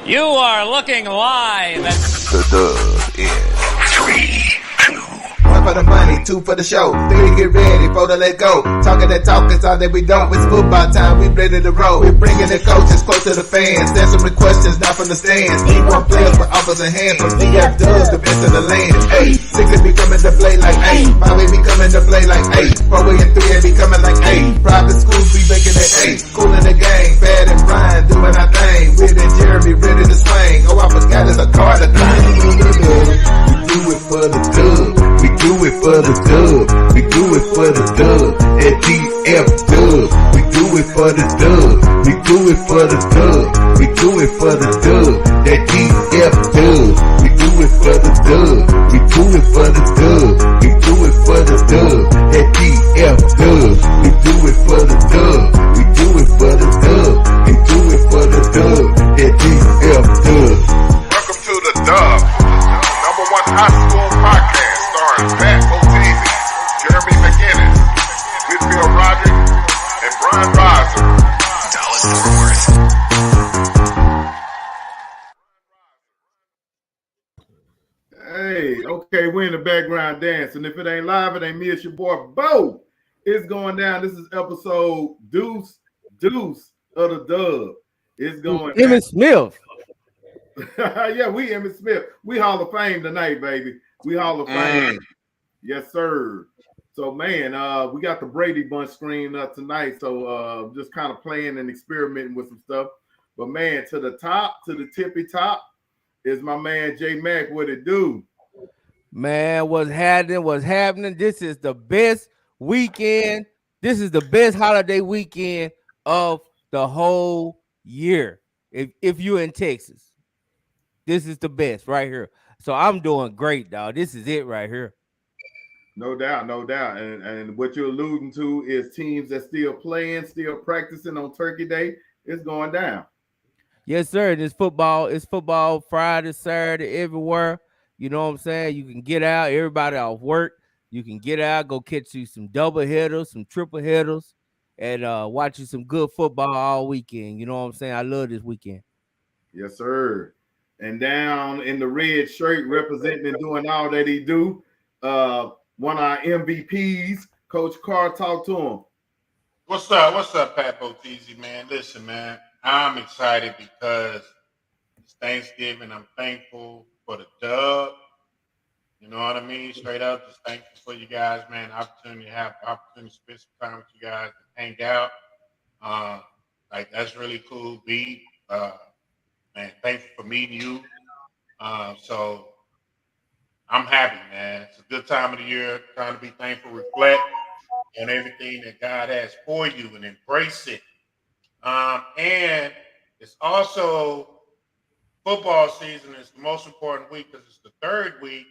You are looking live at The Dub in 3, 2. One for the money, two for the show, three get ready, four to let go. Talking that talk is all that we don't. It's football time, we ready to roll. We're bringing the coaches close to the fans, answering questions not from the stands. D1 players with offers in hand, from DF Dubs, the best of the land. Hey, six be coming to play like hey, five be coming to play like hey, 4 and 3 be coming like hey. Private schools be making it hey, cool in the game, Bad and Brian doing our thing. Weird and Jeremy ready to swing. Oh, I forgot it's a card to thing. We do it for the dub. We do it for the dub. We do it for the dub. At DF Dub. We do it for the dub. We do it for the dub. We do it for the dub. At DF Dub. We do it for the dub. We do it for the dub. We do it for the dub. At DF Dub. We do it for the dub. We do it for the dub. We do it for the dub. At DF Dub. Welcome to The Dub, #1 high school podcast starring Pat Oteezy, Jeremy McInnes, Whitfield Roderick, and Brian Riser. Dallas Fort Worth. Hey, okay, we're in the background dancing. If it ain't live, it ain't me. It's your boy Bo. It's going down. This is episode Deuce of the Dub. It's going down. Emmitt Smith. Yeah, we Emmitt Smith. We Hall of Fame tonight, baby. We Hall of Fame. Yes, sir. So, man, we got the Brady Bunch screen up tonight. So, just kind of playing and experimenting with some stuff. But, man, to the top, to the tippy top, is my man J Mac. What it do? Man, what's happening? This is the best weekend. This is the best holiday weekend of the whole year. If you're in Texas, this is the best right here. So I'm doing great, dog. This is it right here. No doubt, no doubt. And what you're alluding to is teams that still playing, still practicing on Turkey Day. It's going down. Yes, sir. It's football Friday, Saturday, everywhere. You know what I'm saying? You can get out, everybody off work. You can get out, go catch you some double headers, some triple headers, and watch you some good football all weekend. You know what I'm saying? I love this weekend. Yes, sir. And down in the red shirt, representing and doing all that he do, one of our MVPs, Coach Carr. Talk to him. What's up, Pat Oteezy, man? Listen, man, I'm excited because it's Thanksgiving. I'm thankful for the dub. You know what I mean? Straight up, just thankful for you guys, man. Opportunity to spend some time with you guys and hang out. Like, that's really cool, B. Man, thankful for meeting you. So I'm happy, man. It's a good time of the year, time to be thankful, reflect on everything that God has for you and embrace it. And it's also football season. It's the most important week because it's the third week,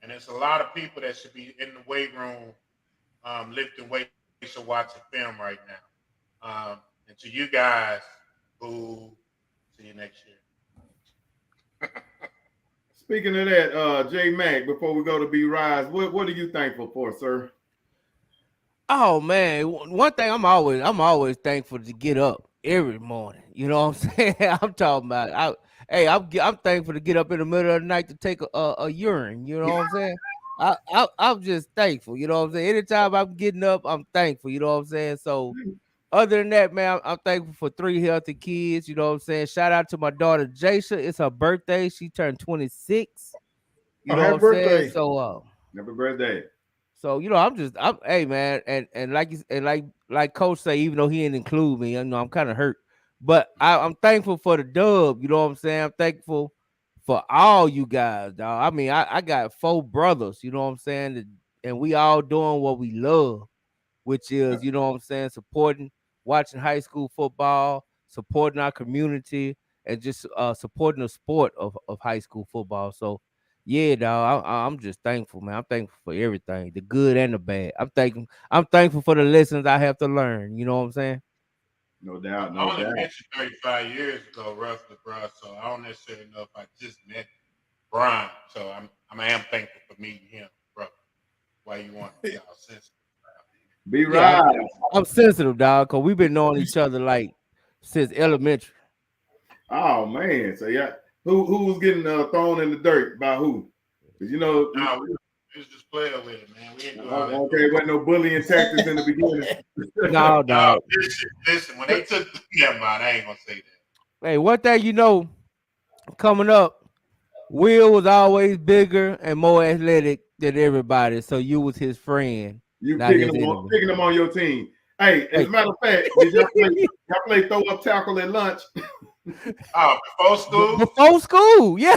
and there's a lot of people that should be in the weight room lifting weights or watching film right now. And to you guys who see you next year. Speaking of that, J Mac, before we go to B Rise, what are you thankful for, sir? Oh man, one thing I'm always thankful to get up every morning. You know what I'm saying? I'm talking about. I'm thankful to get up in the middle of the night to take a urine. You know what I'm saying? I'm just thankful. You know what I'm saying? Anytime I'm getting up, I'm thankful. You know what I'm saying? So. Other than that, man, I'm thankful for 3 healthy kids. You know what I'm saying? Shout out to my daughter, Jasha. It's her birthday. She turned 26. You know what I'm saying? So, happy birthday. So, you know, I'm hey man, and like Coach say, even though he didn't include me, you know, I'm kind of hurt. But I'm thankful for the dub. You know what I'm saying? I'm thankful for all you guys, dog. I mean, I got 4 brothers, you know what I'm saying? And we all doing what we love, which is, you know what I'm saying, watching high school football, supporting our community, and just supporting the sport of high school football. So, yeah, dog, I'm just thankful, man. I'm thankful for everything, the good and the bad. I'm thankful for the lessons I have to learn. You know what I'm saying? No doubt, I only met you 35 years ago, roughly, bro. So I don't necessarily know if I just met Brian. So I am thankful for meeting him, bro. Why you want y'all sensitive? Be right. I'm sensitive, dog, because we've been knowing each other like since elementary. Oh man, so yeah, who was getting thrown in the dirt by who? Because you know, Nah, we was just playing with it, man. We ain't doing all that. okay, wasn't no bullying tactics in the beginning. No, No, listen, when they took never mind, I ain't gonna say that. Hey, one thing you know, coming up, Will was always bigger and more athletic than everybody, so you was his friend. You not his picking enemy. them on your team. Hey, as a matter of fact, did y'all play throw up tackle at lunch? Oh, before school? Before school, yeah.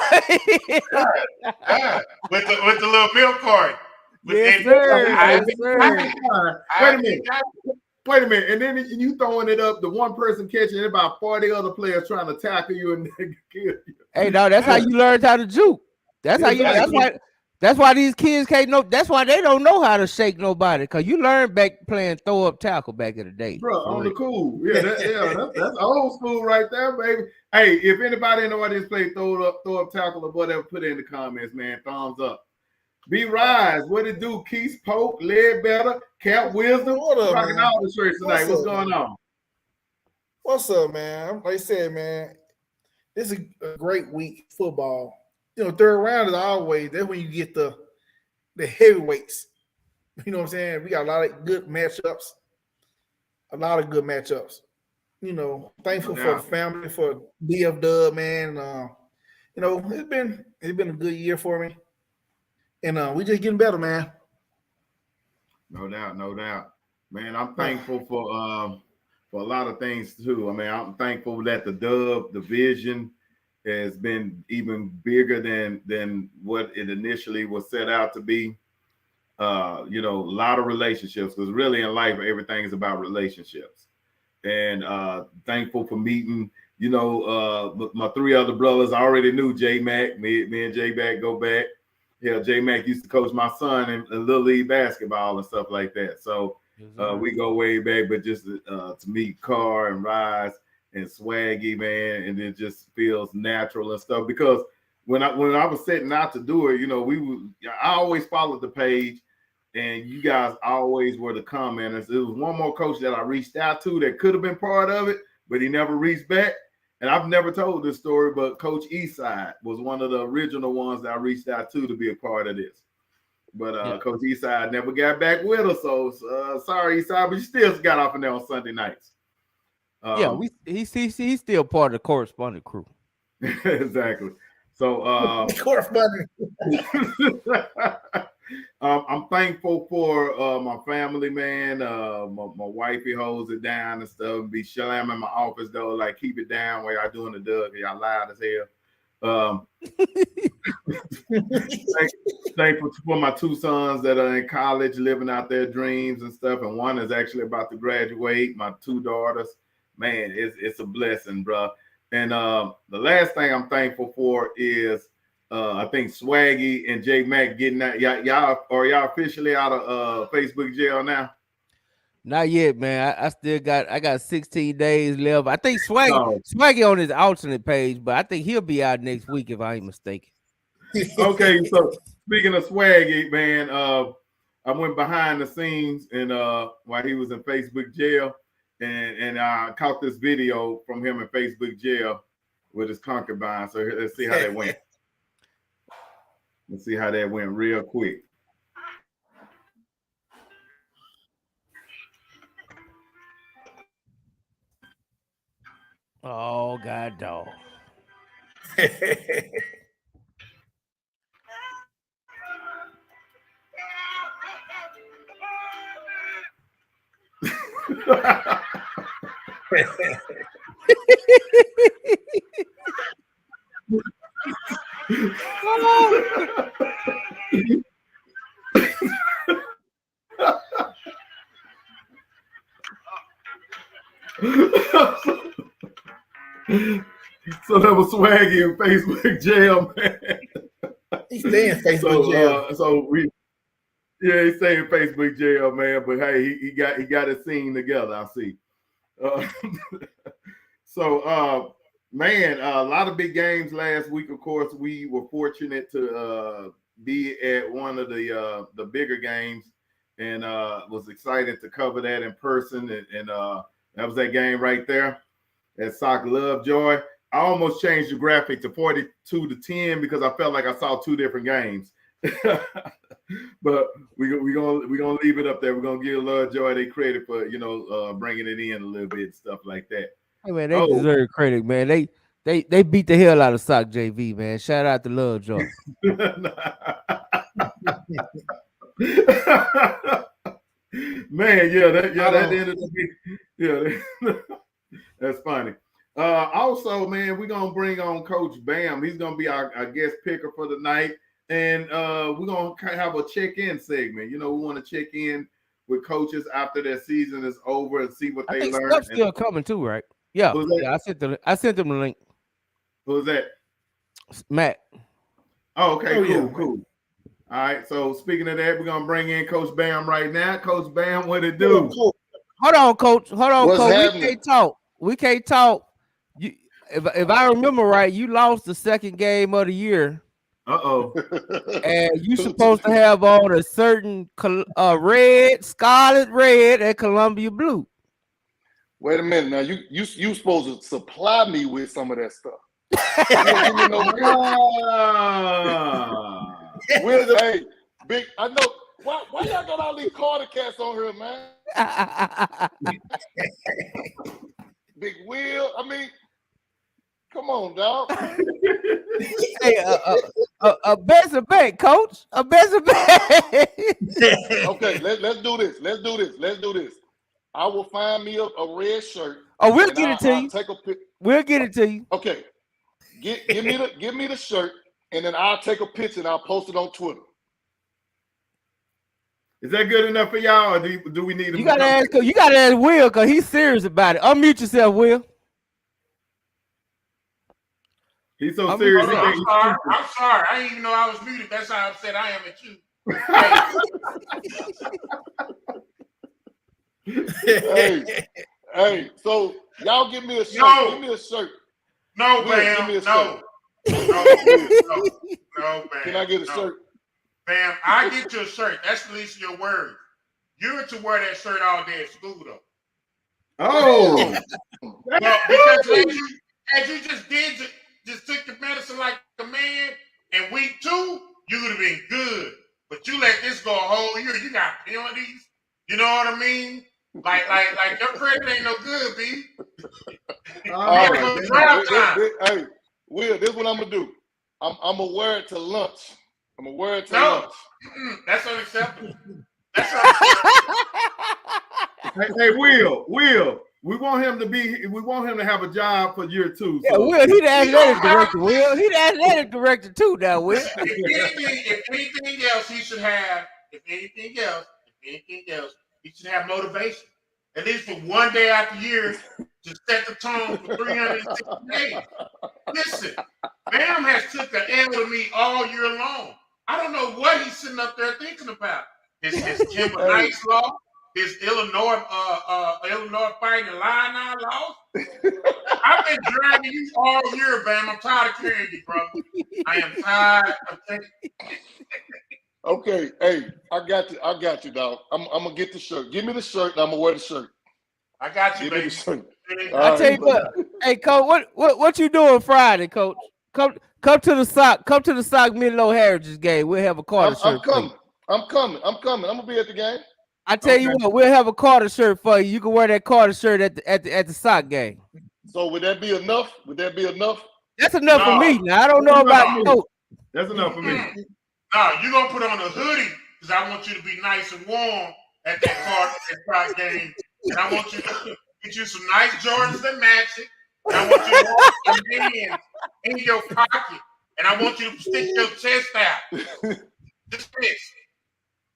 Yeah. With the little milk cart. Yes, sir. Yes, sir. Wait a minute. And then you throwing it up, the one person catching it, about 40 other players trying to tackle you and kill you. Hey, no, that's how you learned how to juke. That's how you. That's why these kids can't know. That's why they don't know how to shake nobody. Cause you learned back playing throw up tackle back in the day, bro. On the cool, yeah, that's old school right there, baby. Hey, if anybody in the audience play throw up tackle or whatever, put it in the comments, man. Thumbs up. B Rise, what it do? Keith Pope, Ledbetter, Cap Wisdom, rocking all the shirts tonight. What's going on? What's up, man? Like I said, man, this is a great week football. You know, third round is always that's when you get the heavyweights. You know what I'm saying? We got a lot of good matchups. You know, thankful for the family, for DF Dub, man. You know, it's been a good year for me. And we just getting better, man. No doubt. Man, I'm thankful for a lot of things too. I mean, I'm thankful that the Dub division has been even bigger than what it initially was set out to be. You know, a lot of relationships, because really in life, everything is about relationships. And thankful for meeting, you know, my three other brothers. I already knew J Mac. Me and J Mac go back. Yeah, J Mac used to coach my son in Little League basketball and stuff like that. So we go way back, but just to meet Carr and Rise and Swaggy, man, and it just feels natural and stuff. Because when I was setting out to do it, you know, I always followed the page, and you guys always were the commenters. There was one more coach that I reached out to that could have been part of it, but he never reached back. And I've never told this story, but Coach Eastside was one of the original ones that I reached out to be a part of this. But Coach Eastside never got back with us, so sorry, Eastside, but you still got off in there on Sunday nights. He's still part of the correspondent crew. Exactly. So correspondent. I'm thankful for my family, man. My wifey holds it down and stuff. Be slamming my office though, like keep it down while y'all doing the Doug. Y'all loud as hell. Thankful for my two sons that are in college, living out their dreams and stuff. And one is actually about to graduate. My two daughters, man, it's a blessing, bro. And the last thing I'm thankful for is I think Swaggy and J Mac getting out. Y'all officially out of Facebook jail now? Not yet, man. I got 16 days left. I think Swaggy on his alternate page, but I think he'll be out next week if I ain't mistaken. Okay, so speaking of Swaggy, man, I went behind the scenes and while he was in Facebook jail, and I caught this video from him in Facebook jail with his concubine. So let's see how that went. Let's see how that went real quick. Oh, God, dog. So that was Swaggy in Facebook jail, man. He's staying in Facebook jail. He's staying in Facebook jail, man. But hey, he got his scene together. I see. Man, a lot of big games last week. Of course, we were fortunate to be at one of the bigger games, and was excited to cover that in person. And that was that game right there at Sock Lovejoy. I almost changed the graphic to 42-10 because I felt like I saw two different games. But we're gonna leave it up there. We're gonna give Love Joy they credit for bringing it in a little bit and stuff like that. Hey man, they deserve credit, man. They beat the hell out of Sock JV, man. Shout out to Love Joy. Man, that ended up that's funny. Also, man, we're gonna bring on Coach Bam. He's gonna be our guest picker for the night, and we're gonna have a check-in segment. We want to check in with coaches after their season is over and see what they learned. Stuff's still coming too, right? Yeah, I sent them the link. Who was that? Matt. Oh, okay, cool. All right, so speaking of that, we're gonna bring in Coach Bam right now. Coach Bam, what it do? Hold on, Coach. Coach. Happening? We can't talk. If I remember right, you lost the second game of the year. And you supposed to have on a certain scarlet red, and Columbia blue. Wait a minute now. You supposed to supply me with some of that stuff. Hey, big. I know. Why y'all got all these Carter cats on here, man? Big Will. I mean, come on, dog. Hey, a best of bet, Coach. A best of bet. Okay, let's do this. Let's do this. I will find me a red shirt. Oh, we'll get it to you. Take a pic. We'll get it to you. Okay. Give me the shirt, and then I'll take a picture and I'll post it on Twitter. Is that good enough for y'all, or do we need? You gotta ask Will, because he's serious about it. Unmute yourself, Will. He's so serious. I'm sorry. I didn't even know I was muted. That's how upset I am at you. Hey, so y'all give me a shirt. No. Give me a shirt. No, Bam. Give me a No, Bam. Can I get a shirt? Bam, I get you a shirt. That's the least of your words. You're to wear that shirt all day at school, though. Oh. Well, because as you just took your medicine like a man, and week 2, you would have been good. But you let this go a whole year. You got penalties. You know what I mean? Like your credit ain't no good, B. Hey, Will, this is what I'm gonna do. I'm gonna wear it to lunch. Lunch. That's unacceptable. Hey, Will, we want him to have a job for year 2. Yeah, Will, he'd ask that as director. Will, he'd ask that as director too. Now, Will. If anything else, he should have. If anything else, he should have motivation. At least for one day out the year to set the tone for 360 days. Listen, Bam has took the L to me all year long. I don't know what he's sitting up there thinking about. His Kimber Nice law, his Illinois fighting Illini laws. I've been dragging you all year, Bam. I'm tired of carrying you, brother. I am tired of taking. Okay, hey, I got you, dog. I'm gonna get the shirt. Give me the shirt, and I'm gonna wear the shirt. I got you, Give me baby. the shirt. I tell you what, hey, Coach, what you doing Friday, Coach? Come to the Sock Mid-Low Heritage game. We'll have a Carter shirt. I'm coming. I'm gonna be at the game. I tell you what, we'll have a Carter shirt for you. You can wear that Carter shirt at the Sock game. So would that be enough? That's enough for me. Now I don't know about you, Coach. That's enough for me. No, you're gonna put on a hoodie because I want you to be nice and warm at that Sock game. And I want you to get you some nice Jordans that match it. And I want you to walk your hands in your pocket. And I want you to stick your chest out. Just this.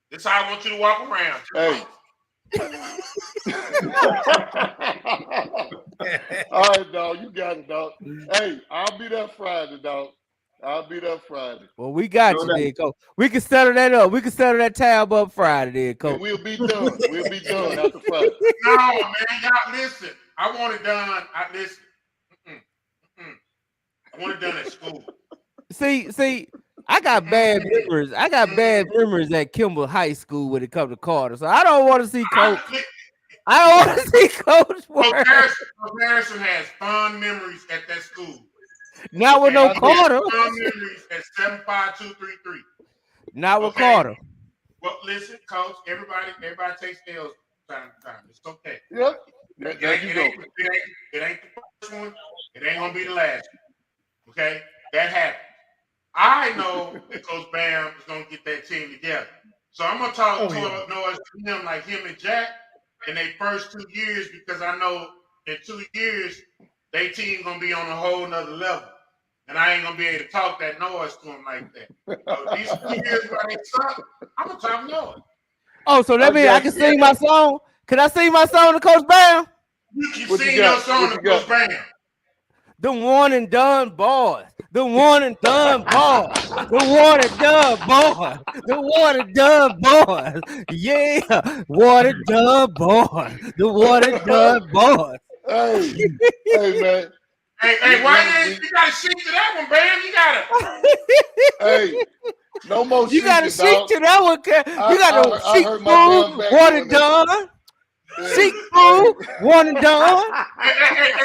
This is how I want you to walk around. Hey. All right, dog. You got it, dog. Hey, I'll be there Friday, dog. Well, we got you there, Coach. We can settle that up. We can settle that tab up Friday, there, Coach. And we'll be done. After Friday. No, man, y'all listen. I want it done. I want it done at school. See, I got bad memories. At Kimball High School when it comes to Carter. So I don't want to see Coach. I want to see Coach Coach work. Harrison has fond memories at that school. Not with no He has Carter. fond memories at 75233. Not with Okay. Carter. Well, listen, Coach. Everybody takes L's time to time. It's okay. Yep. There you go. It ain't the first one. It ain't gonna be the last one. Okay, that happened. I know that Coach Bam is gonna get that team together. So I'm gonna talk to him like him and Jack in their first 2 years, because I know in 2 years their team gonna be on a whole nother level. And I ain't gonna be able to talk that noise to them like that. So these 2 years where they suck, I'm gonna talk noise. Oh, so that means I can sing my song? Can I sing my song to Coach Bam? You can sing your song to Coach Bam. The one and done boys. The one and done boys. The one and done boys. The one and done boys. Yeah. One and done boys. The one and done boys. Hey, man. Hey, why you gotta sing to that one, Bam? You gotta. Hey, no more. You gotta sing to that one. You gotta seek food, one and done. Seek food, one and done.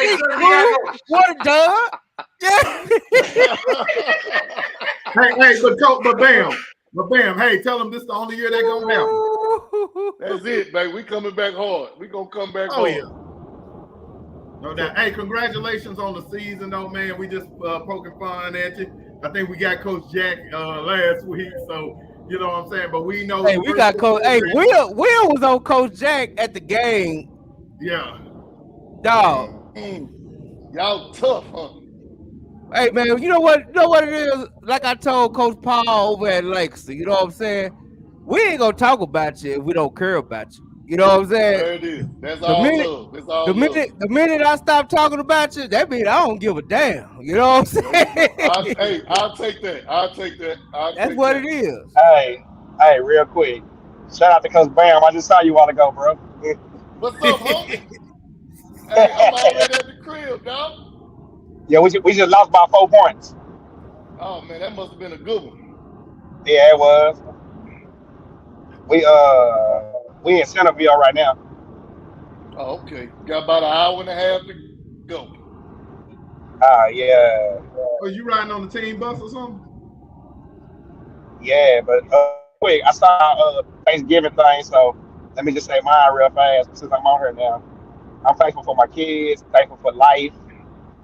Seek food, one and done. Yeah. but Bam, hey, tell them this is the only year they're gonna happen. That's it, baby. We coming back hard. We gonna come back hard. Yeah. No doubt. Hey, congratulations on the season, though, man. We just poking fun at you. I think we got Coach Jack last week, so you know what I'm saying. But we know. Hey, we got Coach. Hey, Will was on Coach Jack at the game. Yeah. Dog. Y'all tough, huh? Hey man, you know what? You know what it is? Like I told Coach Paul over at Lakes, you know what I'm saying? We ain't gonna talk about you if we don't care about you. You know what I'm saying? There it is. That's all love. That's all love. The minute I stop talking about you, that means I don't give a damn. You know what I'm saying? I'll take that. That's what it is. Hey, real quick. Shout out to Coach Bam. I just saw you a while ago, bro. What's up, homie? Hey, I'm already at the crib, dog. Yeah, we just lost by 4 points. Oh man, that must have been a good one. Yeah, it was. We in Centerville right now. Oh, okay. Got about an hour and a half to go. Yeah. Are you riding on the team bus or something? Yeah, but quick, I saw Thanksgiving thing, so let me just say mine real fast since I'm on here now. I'm thankful for my kids, thankful for life,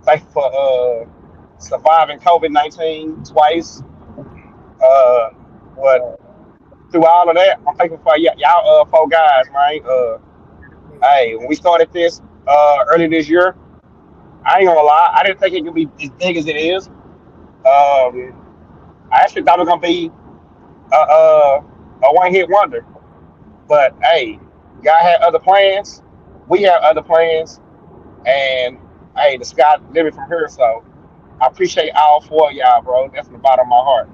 thankful for surviving COVID-19 twice. But through all of that, I'm thankful for y'all 4 guys, man. Hey, when we started this early this year, I ain't gonna lie, I didn't think it could be as big as it is. I actually thought it was gonna be a one-hit wonder. But hey, God had other plans. We had other plans, and hey, the sky limit from here. So I appreciate all 4 of y'all, bro. That's from the bottom of my heart.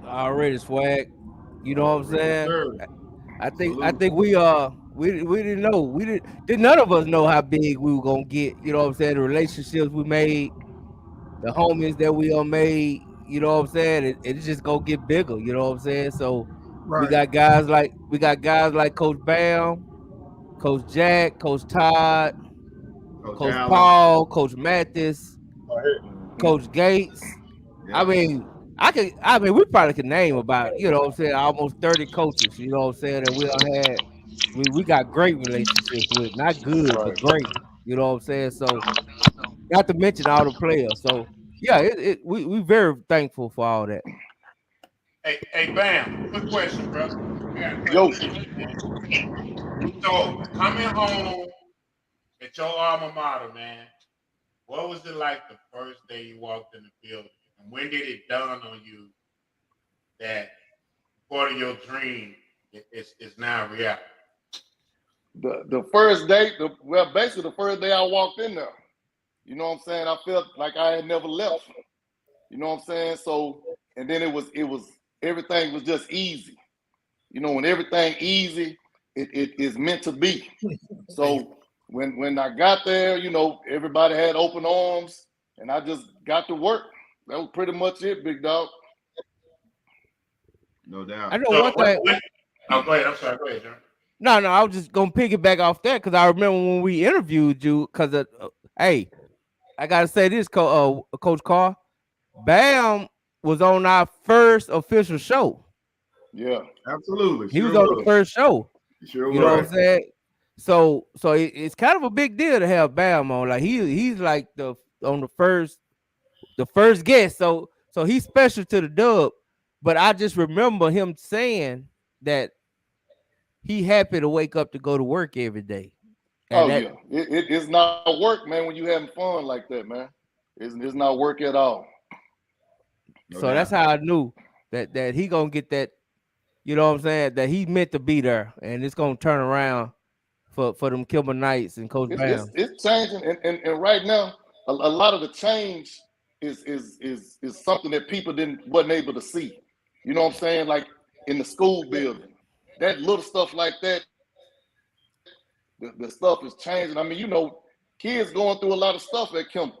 Already swag. You know what I'm saying? Sure. I think we didn't know. None of us know how big we were gonna get. You know what I'm saying? The relationships we made, the homies that we made. You know what I'm saying? It's just gonna get bigger. You know what I'm saying? So we got guys like Coach Bam, Coach Jack, Coach Todd, Coach Paul, Coach Mathis, Coach Gates. Yeah. I mean, we probably could name about, you know what I'm saying, almost 30 coaches, you know what I'm saying, that we got great relationships with, not good, but great, you know what I'm saying. So, not to mention all the players. So, yeah, we very thankful for all that. Hey, Bam, quick question, brother. Yo. So, coming home at your alma mater, man, what was it like the first day you walked in the building? And when did it dawn on you that part of your dream is now reality? The first day, basically the first day I walked in there, you know what I'm saying? I felt like I had never left. You know what I'm saying? So, and then it was everything was just easy. You know, when everything easy, it is meant to be. So when I got there, you know, everybody had open arms, and I just got to work. That was pretty much it, big dog. No doubt. I know one thing. Oh, go ahead. I'm sorry. Go ahead, John. No, I was just gonna piggyback off that because I remember when we interviewed you. Because hey, I gotta say this, Coach Carr, Bam was on our first official show. Yeah, Absolutely. He was on the first show. Sure You know what was. I'm saying? So it's kind of a big deal to have Bam on. Like he's like the first guest. So he's special to the Dub. But I just remember him saying that he happy to wake up to go to work every day. And yeah, it's not work, man. When you having fun like that, man, it's not work at all. No so doubt. that's how I knew that he gonna get that. You know what I'm saying? That he meant to be there, and it's gonna turn around for them Kimber Knights and Coach Bam. It's changing, and right now, a lot of the change is something that people wasn't able to see. You know what I'm saying? Like in the school building, that little stuff like that. The stuff is changing. I mean, you know, kids going through a lot of stuff at Kimber.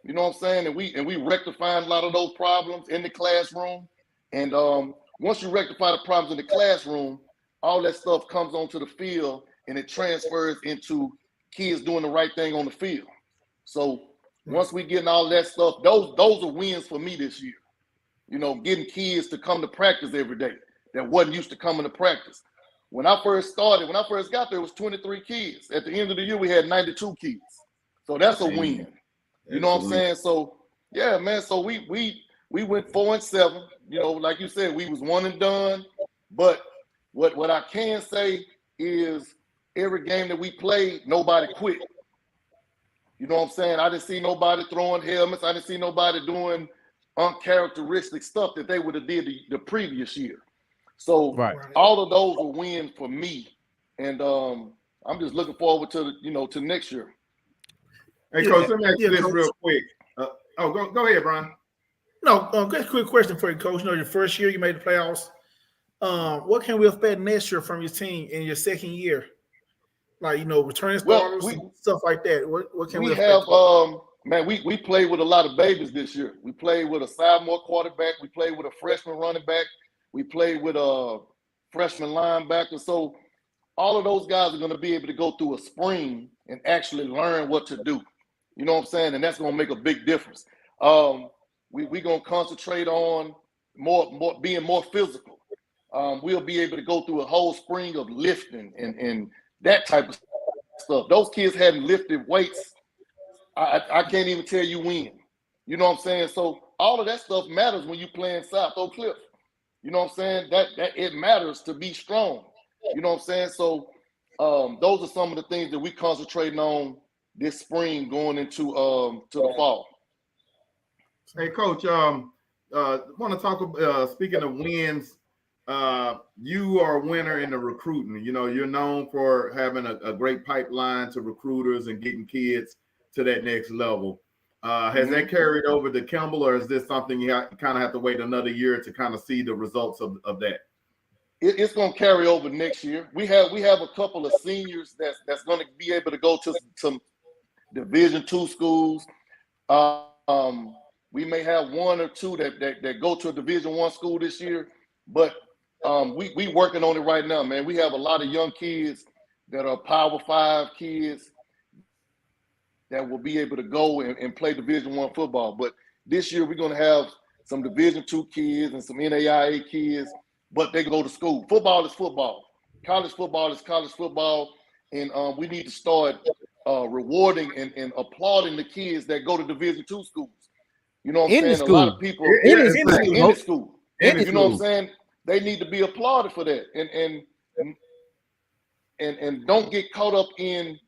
You know what I'm saying? And we rectifying a lot of those problems in the classroom. And once you rectify the problems in the classroom, all that stuff comes onto the field and it transfers into kids doing the right thing on the field. So once we getting all that stuff, those are wins for me this year. You know, getting kids to come to practice every day that wasn't used to coming to practice. When I first got there, it was 23 kids. At the end of the year, we had 92 kids. So that's a win. You know what I'm saying? So yeah, man. So we went 4-7. You know, like you said, we was one and done. But what I can say is every game that we played, nobody quit. You know what I'm saying? I didn't see nobody throwing helmets. I didn't see nobody doing uncharacteristic stuff that they would have did the previous year. So all of those will win for me, and I'm just looking forward to to next year. Hey, Coach, let me ask you this real quick. Go ahead, Brian. No, just a quick question for you, Coach. You know, your first year you made the playoffs. What can we expect next year from your team in your second year? Like, you know, returning starters, stuff like that. What can we expect? Man, we played with a lot of babies this year. We played with a sophomore quarterback. We played with a freshman running back. We played with a freshman linebacker. So all of those guys are going to be able to go through a spring and actually learn what to do. You know what I'm saying? And that's going to make a big difference. We're going to concentrate on more being more physical. We'll be able to go through a whole spring of lifting and that type of stuff. Those kids hadn't lifted weights. I can't even tell you when. You know what I'm saying? So all of that stuff matters when you play in South Oak Cliff. You know what I'm saying? That it matters to be strong. You know what I'm saying? So those are some of the things that we concentrating on this spring going into to the fall. Hey, Coach, want to talk speaking of wins, you are a winner in the recruiting. You know, you're known for having a great pipeline to recruiters and getting kids to that next level. Has that carried over to Kimball, or is this something you kind of have to wait another year to kind of see the results of that? It's going to carry over next year. We have a couple of seniors that's going to be able to go to some Division II schools. We may have one or two that go to a Division I school this year, but we working on it right now, man. We have a lot of young kids that are Power 5 kids that will be able to go and play Division I football. But this year we're going to have some Division II kids and some NAIA kids, but they go to school. Football is football. College football is college football. And we need to start rewarding and applauding the kids that go to Division II schools. You know what I'm saying? A lot of people in the school. You know what I'm saying? They need to be applauded for that. And don't get caught up in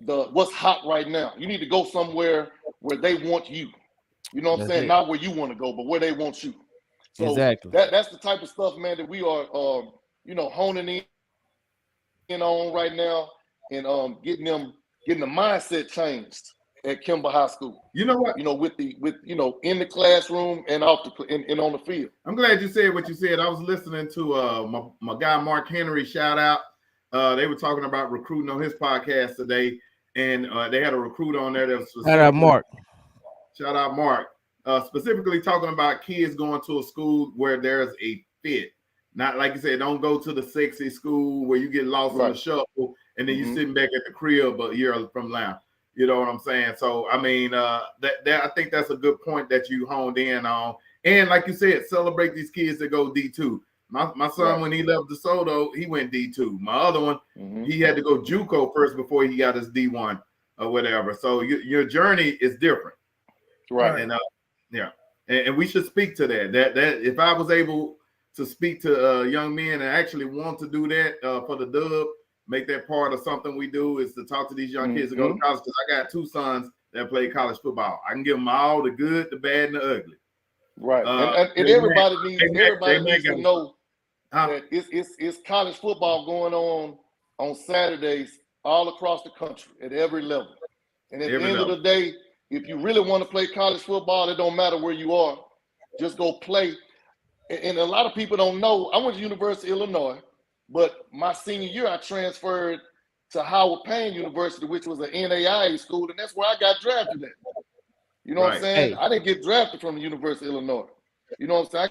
what's hot right now. You need to go somewhere where they want you. You know what I'm saying? Not where you want to go, but where they want you. So exactly. That's the type of stuff, man, that we are honing in on right now and getting the mindset changed at Kimball High School. You know what? You know, with in the classroom and off and on the field. I'm glad you said what you said. I was listening to my guy Mark Henry, shout out. They were talking about recruiting on his podcast today, and they had a recruit on there that was shout out Mark. Shout out Mark. Specifically talking about kids going to a school where there's a fit. Not like you said, don't go to the sexy school where you get lost in the shuffle and then you're sitting back at the crib a year from now. You know what I'm saying? So I mean, that I think that's a good point that you honed in on. And like you said, celebrate these kids that go D2. My son, when he left DeSoto, he went D2. My other one, he had to go JUCO first before he got his D1 or whatever. So your journey is different, right? And and we should speak to that. That if I was able to speak to young men and actually want to do that for the Dub, make that part of something we do, is to talk to these young kids that go to college. Because I got 2 sons that play college football. I can give them all the good, the bad, and the ugly. Right, and everybody needs to know that it's college football going on Saturdays all across the country at every level. And at the end of the day, if you really want to play college football, it don't matter where you are. Just go play. And a lot of people don't know, I went to University of Illinois, but my senior year, I transferred to Howard Payne University, which was an NAIA school, and that's where I got drafted at. You know what I'm saying? I didn't get drafted from the University of Illinois. You know what I'm saying?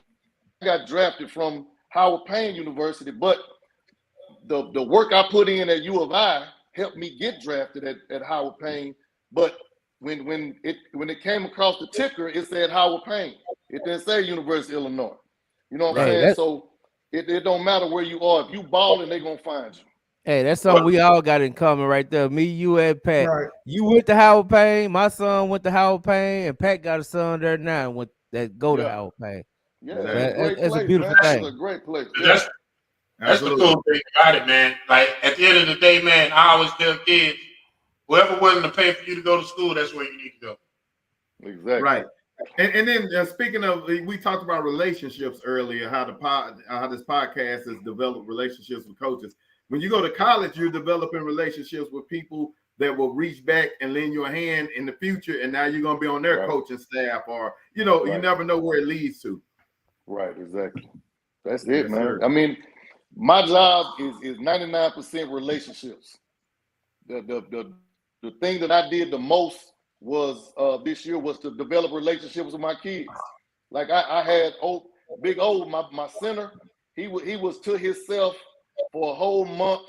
I got drafted from Howard Payne University, but the work I put in at U of I helped me get drafted at Howard Payne. But when it came across the ticker, it said Howard Payne. It didn't say University of Illinois. You know what I'm saying? So it don't matter where you are. If you balling, they're gonna find you. Hey, that's something we all got in common right there. Me, you, and Pat. Right. You went to Howard Payne. My son went to Howard Payne, and Pat got a son there now that go to Howard Payne. Yeah, that's a beautiful thing. That's a great place. That's the cool thing about it, man. Like at the end of the day, man, I always tell kids, whoever willing to pay for you to go to school, that's where you need to go. Exactly. Right. And then speaking of, we talked about relationships earlier, how this podcast has developed relationships with coaches. When you go to college, you're developing relationships with people that will reach back and lend you a hand in the future, and now you're going to be on their coaching staff, or you never know where it leads to. Right, exactly. That's it, man. Sir. I mean, my job is 99% relationships. The thing that I did the most was this year was to develop relationships with my kids. Like I had Big O, my center, he was to himself for a whole month.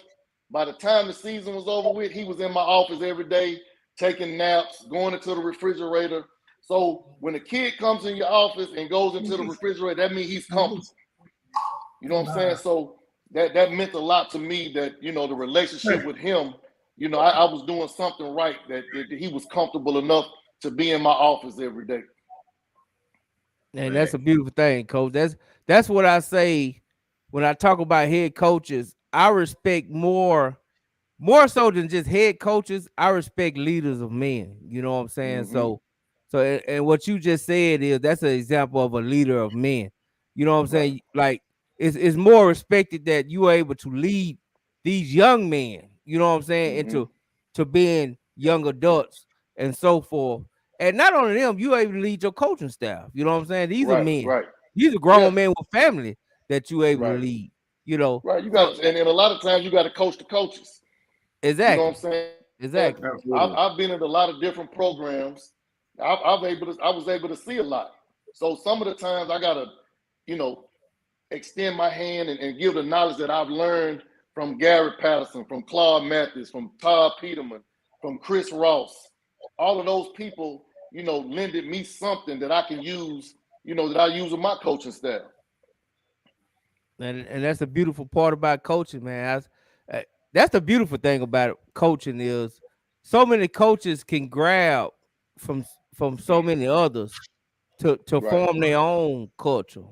By the time the season was over with, he was in my office every day, taking naps, going into the refrigerator. So when a kid comes in your office and goes into the refrigerator, that means he's comfortable. You know what I'm saying? So that meant a lot to me, that, the relationship with him, I was doing something right, that he was comfortable enough to be in my office every day. And that's a beautiful thing, Coach. That's what I say when I talk about head coaches. I respect more so than just head coaches. I respect leaders of men. You know what I'm saying? So and what you just said is that's an example of a leader of men. You know what I'm saying? Like it's more respected that you are able to lead these young men. You know what I'm saying? Into being young adults and so forth. And not only them, you able to lead your coaching staff. You know what I'm saying? These are men. Right. These are grown men with family that you able to lead. Right. You got, and a lot of times you got to coach the coaches. Exactly. You know what I'm saying? Exactly. I've been in a lot of different programs. I was able to see a lot. So some of the times I gotta, extend my hand and give the knowledge that I've learned from Gary Patterson, from Claude Mathis, from Todd Peterman, from Chris Ross. All of those people, lended me something that I can use, that I use with my coaching staff. And that's the beautiful part about coaching, man. That's the beautiful thing about coaching is so many coaches can grab from so many others to form their own culture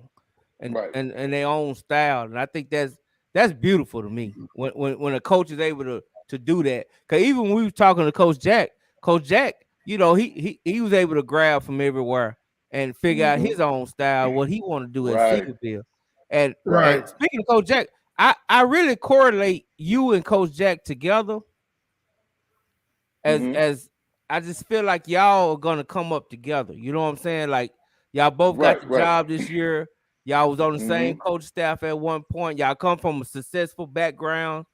and their own style. And I think that's beautiful to me when a coach is able to do that. Because even when we were talking to Coach Jack, he was able to grab from everywhere and figure out his own style, what he want to do at Cedarville. And speaking of Coach Jack, I really correlate you and Coach Jack together as I just feel like y'all are gonna come up together. You know what I'm saying? Like y'all both got the job this year. Y'all was on the same coach staff at one point. Y'all come from a successful background.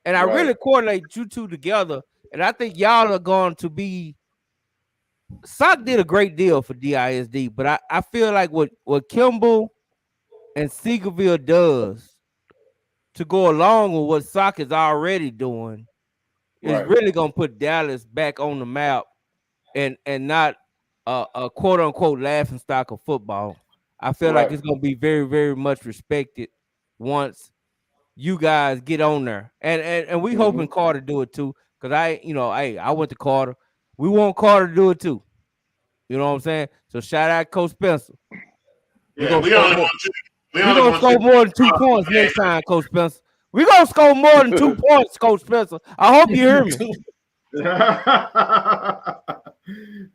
And I really correlate you two together. And I think y'all are going to be Sock did a great deal for DISD, but I feel like what Kimball and Seagerville does to go along with what Sock is already doing is Right. really gonna put Dallas back on the map and not a quote unquote laughing stock of football. I feel like Right. it's gonna be very, very much respected once you guys get on there. And we hoping Carter do it too. Cause I went to Carter. We want Carter to do it too. You know what I'm saying? So shout out Coach Spencer. Yeah, we only want you. We're gonna score more than 2 points next time, Coach Spencer. We're gonna score more than 2 points, Coach Spencer. I hope you hear me.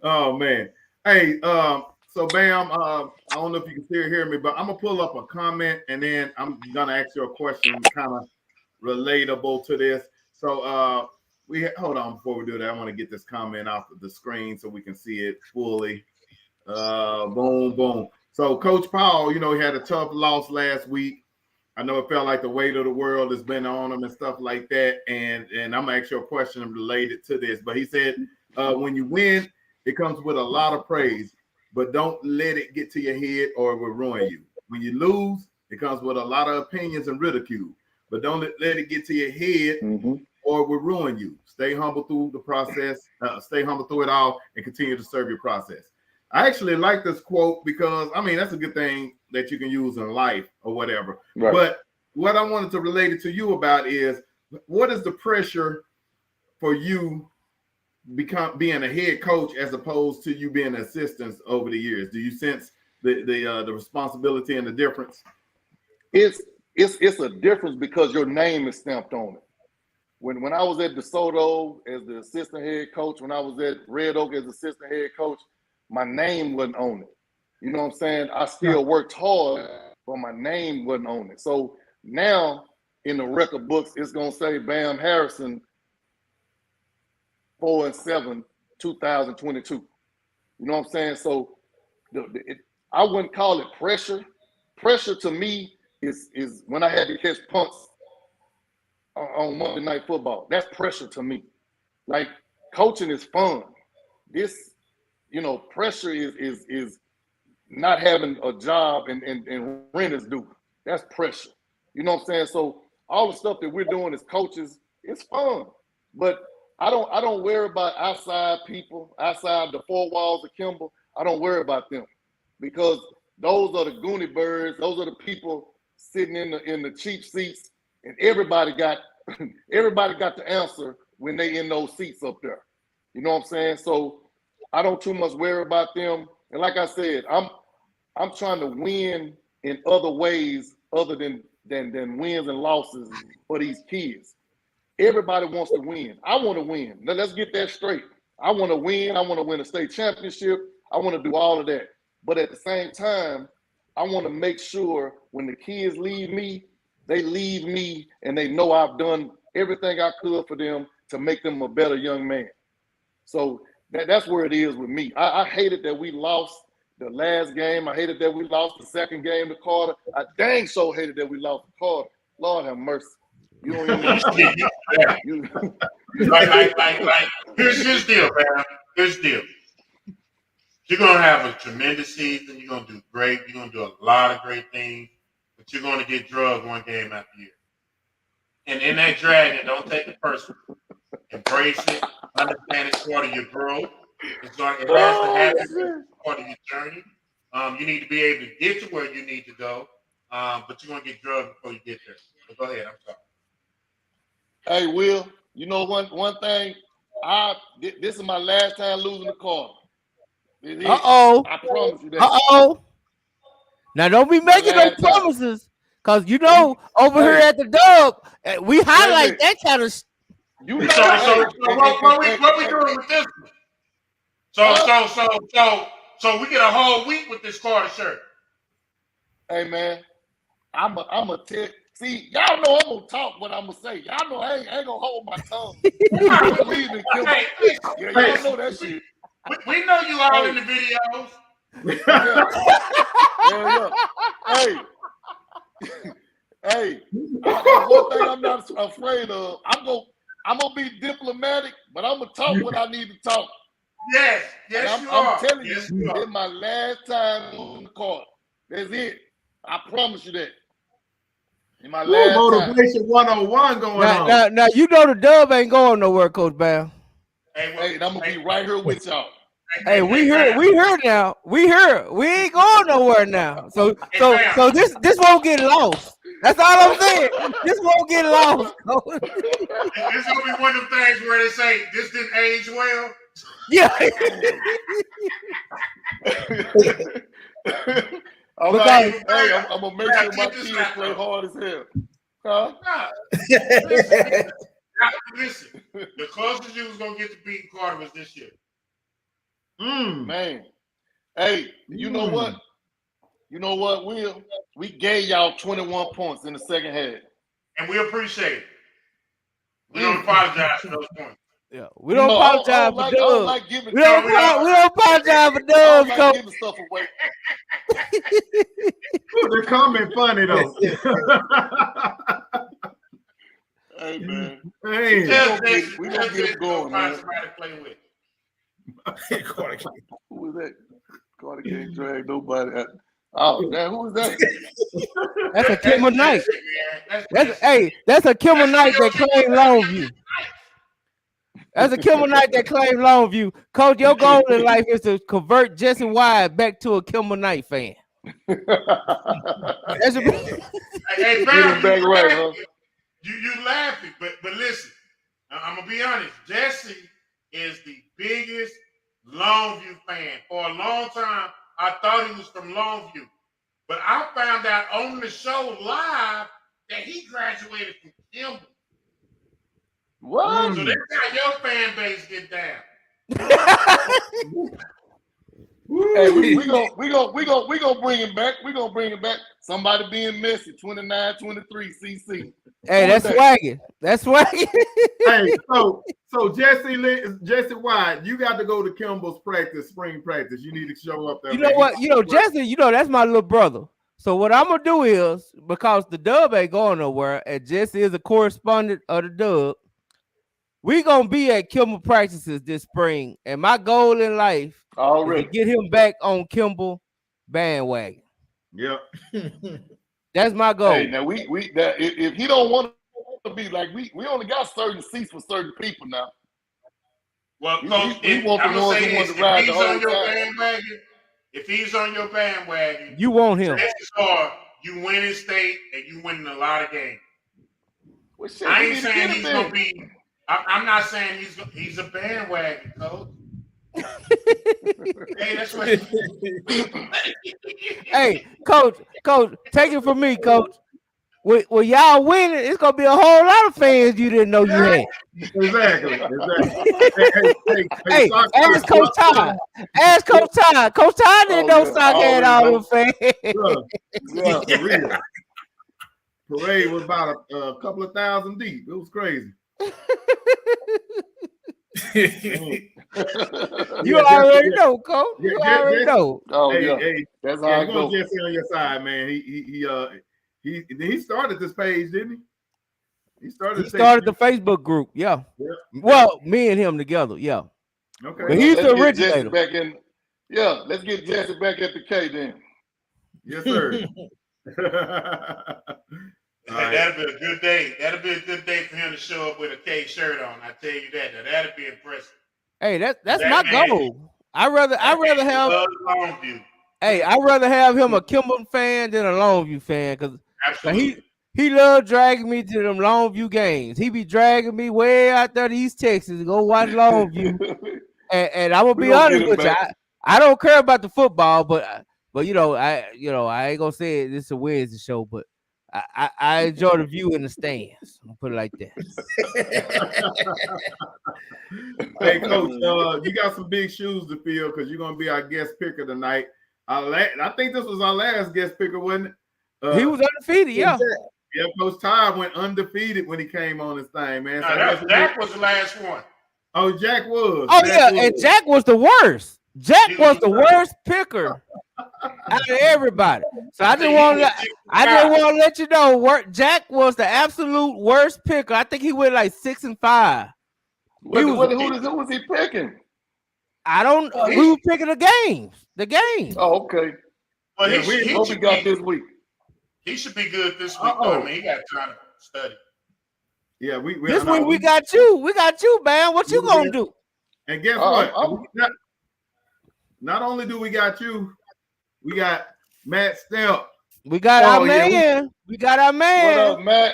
Oh man. Hey, so Bam, I don't know if you can still hear me, but I'm gonna pull up a comment and then I'm gonna ask you a question kind of relatable to this. So hold on before we do that. I want to get this comment off of the screen so we can see it fully. Boom, boom. So Coach Powell, he had a tough loss last week. I know it felt like the weight of the world has been on him and stuff like that. And I'm gonna ask you a question related to this. But he said, when you win, it comes with a lot of praise, but don't let it get to your head or it will ruin you. When you lose, it comes with a lot of opinions and ridicule, but don't let it get to your head or it will ruin you. Stay humble through the process, stay humble through it all, and continue to serve your process. I actually like this quote because, that's a good thing that you can use in life or whatever. Right. But what I wanted to relate it to you about is, what is the pressure for you being a head coach as opposed to you being an assistant over the years? Do you sense the responsibility and the difference? It's a difference because your name is stamped on it. When I was at DeSoto as the assistant head coach, when I was at Red Oak as assistant head coach, my name wasn't on it. You know what I'm saying? I still worked hard, but my name wasn't on it. So now in the record books, it's going to say Bam Harrison 4-7, 2022. You know what I'm saying? So I wouldn't call it pressure. Pressure to me is when I had to catch punts on Monday Night Football. That's pressure to me. Like, coaching is fun. This, pressure is not having a job and rent is due. That's pressure. You know what I'm saying? So all the stuff that we're doing as coaches, it's fun. But I don't worry about outside people, outside the four walls of Kimball. I don't worry about them because those are the Goonie birds. Those are the people sitting in the cheap seats, and everybody got the answer when they in those seats up there. You know what I'm saying? So I don't too much worry about them. And like I said, I'm trying to win in other ways other than wins and losses for these kids. Everybody wants to win. I want to win. Now let's get that straight. I want to win. I want to win a state championship. I want to do all of that. But at the same time, I want to make sure when the kids leave me, they leave me and they know I've done everything I could for them to make them a better young man. So that's where it is with me. I hated that we lost the last game. I hated that we lost the second game to Carter. I dang so hated that we lost to Carter. Lord have mercy. You don't even know. Like, here's the deal, man. Here's the deal. You're going to have a tremendous season. You're going to do great. You're going to do a lot of great things. But you're going to get drugged one game after year. And in that dragging, don't take it personal. Embrace it. Understand it's part of your growth. It has to happen. It's part of your journey. You need to be able to get to where you need to go. But you're going to get drugged before you get there. So go ahead. I'm sorry. Hey, Will, you know one thing? This is my last time losing the call. Uh-oh. I promise you that. Uh-oh. Now don't be making no promises, because over here at the Dub, we highlight that kind of you know. What we doing with this one? So we get a whole week with this Carter shirt. Hey man, I'm a tell. See, y'all know I'm gonna talk what I'm gonna say. Y'all know I ain't gonna hold my tongue. Y'all know that shit. We know you all in the videos. Hey, one thing I'm not afraid of. I'm gonna be diplomatic, but I'm gonna talk what I need to talk. Yes, you are. I'm telling you, it's my last time losing the card. That's it. I promise you that. In my Ooh, last time. motivation 101 going on. Now you know the dub ain't going nowhere, Coach Bam. Hey, and I'm gonna be right here with y'all. Hey, we here now. We here. We ain't going nowhere now. So this won't get lost. That's all I'm saying. This won't get lost. This gonna be one of them things where they say this didn't age well. Yeah. I'm gonna make sure my kids play hard as hell. Huh? Listen, the closest you was gonna get to beating Carter was this year. Man. Hey, you know what? You know what, Will? We gave y'all 21 points in the second half. And we appreciate it. We don't apologize for those points. Yeah, we don't apologize for dubs. We don't apologize for I dubs, don't like Coach. giving stuff away. They're coming funny though. Hey man. Hey. We gonna get it going, man. Somebody to play with. Who was that? Carter can't drag nobody. Oh man, who was that? That's a Kimmer Knight. That's a Kimmer Knight that claimed Longview. That's a Kimmer Knight that claimed Longview. Coach, your goal in life is to convert Jesse Wyatt back to a Kimmer Knight fan. That's a Hey, Get him back right, huh? You laughing, but listen, I'm gonna be honest. Jesse is the biggest Longview fan. For a long time, I thought he was from Longview, but I found out on the show live that he graduated from Kimball. What? So that's how your fan base get down. Hey, we gonna bring him back. We gonna bring him back. Somebody being messy. 29-23 CC. Hey, that's swagging. That's swagging. Hey, so Jesse White, you got to go to Kimball's spring practice. You need to show up there. You know what? Jesse, that's my little brother. So what I'm gonna do is, because the dub ain't going nowhere, and Jesse is a correspondent of the dub, we gonna be at Kimball practices this spring. And my goal in life is to get him back on Kimball bandwagon. Yep. That's my goal. Hey, now if he don't want to be like we only got certain seats for certain people now. Well, Coach, we want the ones who want to ride the whole time. If he's on your bandwagon, you want him. You win in state and you win a lot of games. Well, shit, I ain't saying he's gonna be. I'm not saying he's a bandwagon, Coach. Hey, that's what. Hey, Coach, take it from me, Coach. When y'all winning, it's gonna be a whole lot of fans you didn't know you had. Exactly. Hey, ask Coach Ty. Ask Coach Ty. Coach Ty didn't know Sock had all them fans. Yeah, for real. Parade was about a couple of thousand deep. It was crazy. You already know, Coach. You already know. Oh, hey, that's how I go. Jesse on your side, man. He started this page, didn't he? He started the Facebook group. Yeah. Well, me and him together. Yeah. Okay. But he's the originator. Let's get Jesse back at the K then. Yes, sir. That'll be a good day. That'll be a good day for him to show up with a K shirt on. I tell you that. Now, that'll be impressive. Hey, that's my goal. I'd rather have Longview. Hey, I'd rather have him a Kimball fan than a Longview fan, because he loved dragging me to them Longview games. He be dragging me way out there to East Texas to go watch Longview. and I'm gonna be honest with you, I don't care about the football, but I ain't gonna say it. This is a Wednesday show, but I enjoy the view in the stands. I'll put it like that. Hey, Coach, you got some big shoes to fill because you're gonna be our guest picker tonight. I think this was our last guest picker, wasn't it? He was undefeated, yeah. Yeah, Coach Ty went undefeated when he came on this thing, man. So Jack was the last one. Oh, Jack was. Oh, Jack was. And Jack was the worst. Jack was the worst picker out of everybody. So I just want to let you know, Jack was the absolute worst picker. I think he went like 6-5. Who was he picking? I don't know. We were picking the games. Oh, okay. Well, what we got this week? He should be good this week. Though. I mean, he got time to study. Yeah, this week we got you. We got you, man. What you gonna do? And guess what? Not only do we got you, we got Matt Stemp. We got our man. We got our man. What up, Matt?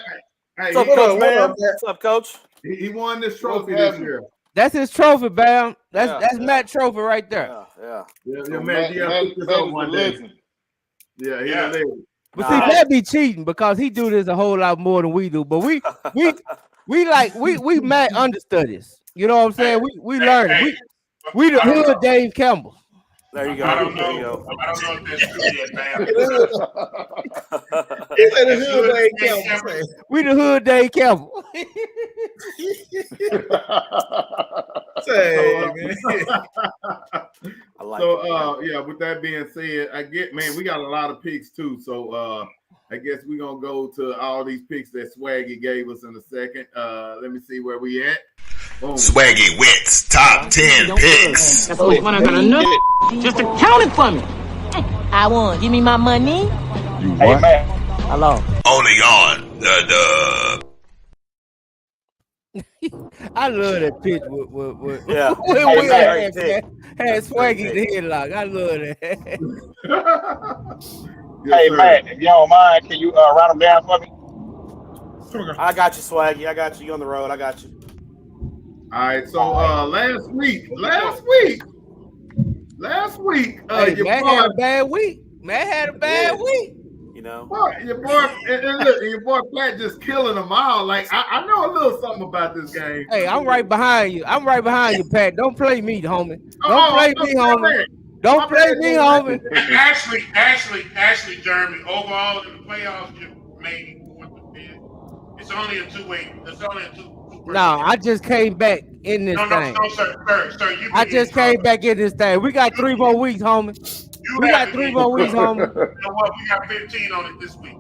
Hey, What's up, Coach, man? What's up, Coach? He won this trophy this year. That's his trophy, Bam. That's Matt's trophy right there. Yeah, man. Yeah. But see, Matt be cheating because he do this a whole lot more than we do. But we Matt understudies. You know what I'm saying? We learn it. We the hood Dave Campbell. There you go. I don't know if that's true yet, man. He said the hood Dave Campbell. We the hood Dave Campbell. With that being said, we got a lot of picks too. So I guess we're gonna go to all these picks that Swaggy gave us in a second. Let me see where we at. Boom. Swaggy Wits top 10 picks. That's what I got enough. Just account it for me. I won. Give me my money. Hey, man. Hello. Only on the I love that pitch with yeah. Had Swaggy in the headlock. I love that. Hey, man, if you don't mind, can you write them down for me? I got you, Swaggy. I got you. You on the road. I got you. All right. So last week. Hey, Matt had a bad week. Matt had a bad week. You know, your boy Pat just killing them all. Like I know a little something about this game. Hey, I'm right behind you. Pat. Don't play me, homie. Don't play me, homie. Don't play me, homie. Actually, Jeremy, overall in the playoffs, you made it's only a two-way. It's only a two. No, I just came back in this thing. No, sir. I just came back in this thing. We got 3 more weeks, homie. We got 3 more weeks, homie. You know what? We got 15 on it this week.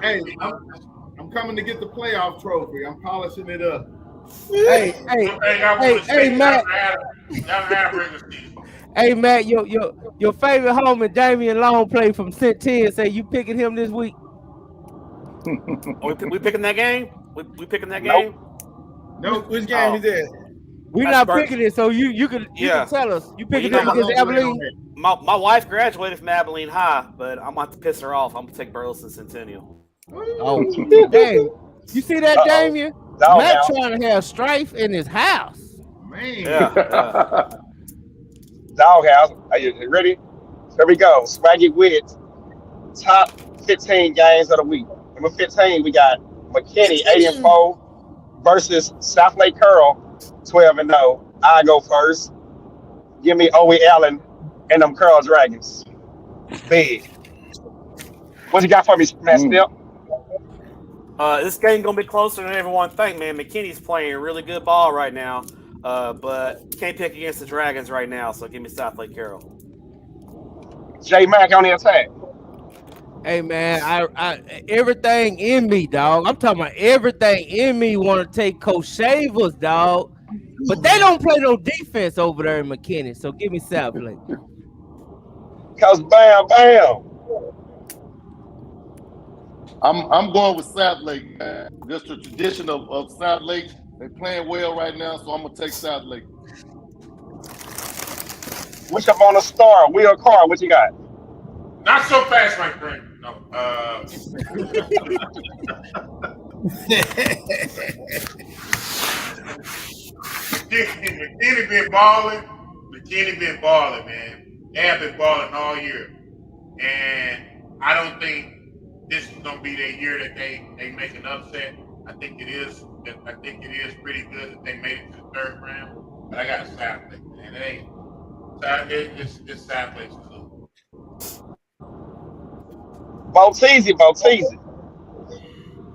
Hey, I'm coming to get the playoff trophy. I'm polishing it up. Hey, Matt. Hey, Matt, your favorite homie, Damian Long, played from St. 10. Say you picking him this week? we picking that game? We picking that game? No, which game is that? We're not picking it, so you can tell us. You picking it against Abilene? My wife graduated from Abilene High, but I'm about to piss her off. I'm gonna take Burleson Centennial. Oh, dang! You see that, Damien? Matt trying to have strife in his house. Man. Yeah. Doghouse. Are you ready? Here we go. Swaggy Wits top 15 games of the week. Number 15, we got McKinney 8-4 versus South Lake Curl 12-0. I go first. Give me Owe Allen and them Curl Dragons. Big. What you got for me, Matt Stemp? This game gonna be closer than everyone think, man. McKinney's playing really good ball right now, but can't pick against the Dragons right now. So give me South Lake Carroll. J Mac on the attack. Hey man, I everything in me, dog. I'm talking about everything in me want to take Coach Shavers, dog. But they don't play no defense over there in McKinney. So give me South Lake. Cause bam. I'm going with South Lake, man. Just the tradition of South Lake. They're playing well right now, so I'm gonna take South Lake. What's up on the star? Will Carr, what you got? Not so fast, my friend. No. McKinney been balling, man. They have been balling all year. And I don't think this is gonna be their year that they make an upset. I think it is pretty good that they made it to the third round. But I got South Lake, man. It's South Lake's too. Both easy.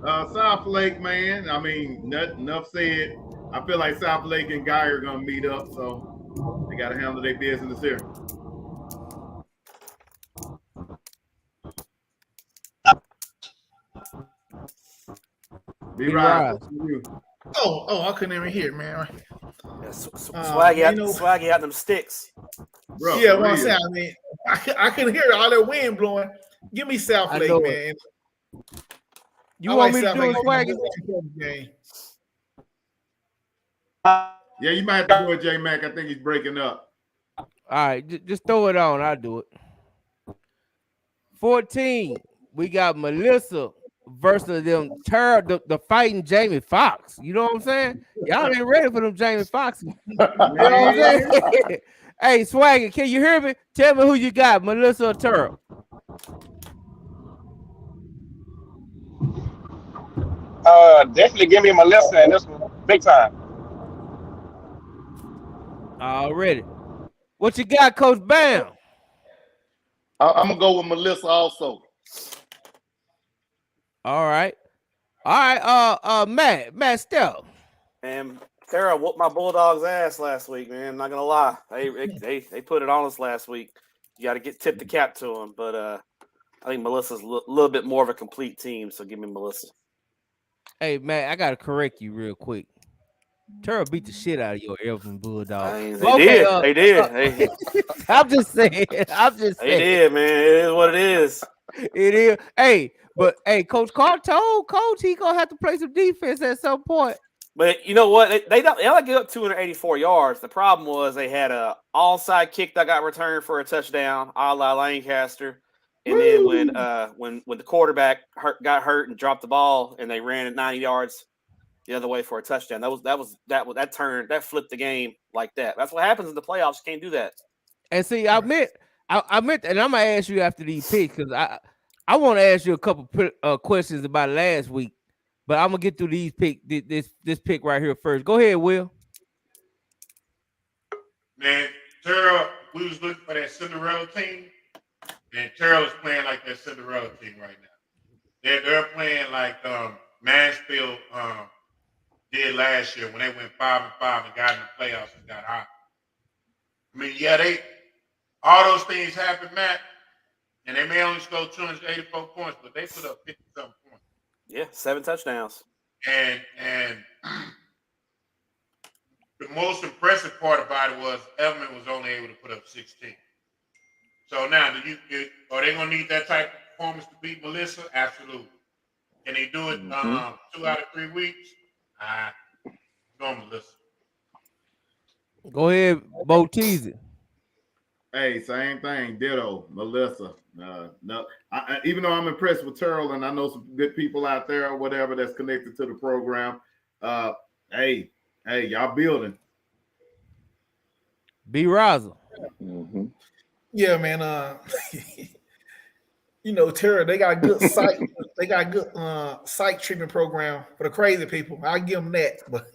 South Lake, man. I mean, enough said. I feel like South Lake and Guy are gonna meet up, so they gotta handle their business here. Be right. Oh, I couldn't even hear, man. Yeah, swaggy out them sticks. Bro, what I'm saying. I mean, I can hear all that wind blowing. Give me South Lake, man. You I want like me to do it, Swaggy? game. Yeah, you might have to do it, J Mac. I think he's breaking up. All right, just throw it on. I'll do it. 14. We got Melissa versus them the fighting Jamie Foxx. You know what I'm saying? Y'all ain't ready for them Jamie Foxxes. You know what I'm saying? Hey, Swaggy, can you hear me? Tell me who you got, Melissa or Terrell? Definitely give me Melissa in this one. Big time. Already. What you got, Coach Bam? I'm gonna go with Melissa also. All right. Matt Stell. And Tara whooped my Bulldogs' ass last week, man. I'm not gonna lie. They put it on us last week. You got to tip the cap to them, but I think Melissa's a little bit more of a complete team. So give me Melissa. Hey, Matt, I gotta correct you real quick. Terrell beat the shit out of your Elvin Bulldogs. They did. I'm just saying. They did, man. It is what it is. It is. Hey, but Coach Carr told Coach he gonna have to play some defense at some point. But you know what? They only get up 284 yards. The problem was they had a onside kick that got returned for a touchdown, a la Lancaster. And then when the quarterback got hurt and dropped the ball, and they ran it 90 yards the other way for a touchdown, that flipped the game like that. That's what happens in the playoffs. You can't do that. And see, I meant, and I'm gonna ask you after these picks because I want to ask you a couple questions about last week, but I'm gonna get through these this pick right here first. Go ahead, Will. Man, Terrell, we was looking for that Cinderella team, and Terrell is playing like that Cinderella team right now. They're playing like Mansfield did last year when they went 5-5 and got in the playoffs and got hot. I mean, yeah, all those things happen, Matt, and they may only score 284 points, but they put up 50-something points. Yeah, 7 touchdowns. And the most impressive part about it was Evelyn was only able to put up 16. So now, are they going to need that type of performance to beat Melissa? Absolutely. Can they do it 2 out of 3 weeks? Go Melissa. Go ahead, Bo Teasy. Hey, same thing. Ditto, Melissa. No, even though I'm impressed with Terrell and I know some good people out there or whatever that's connected to the program. Hey, y'all building. B. Raza. Mm-hmm. Yeah, man. Terrell, they got good psych. They got good psych treatment program for the crazy people. I give them that, but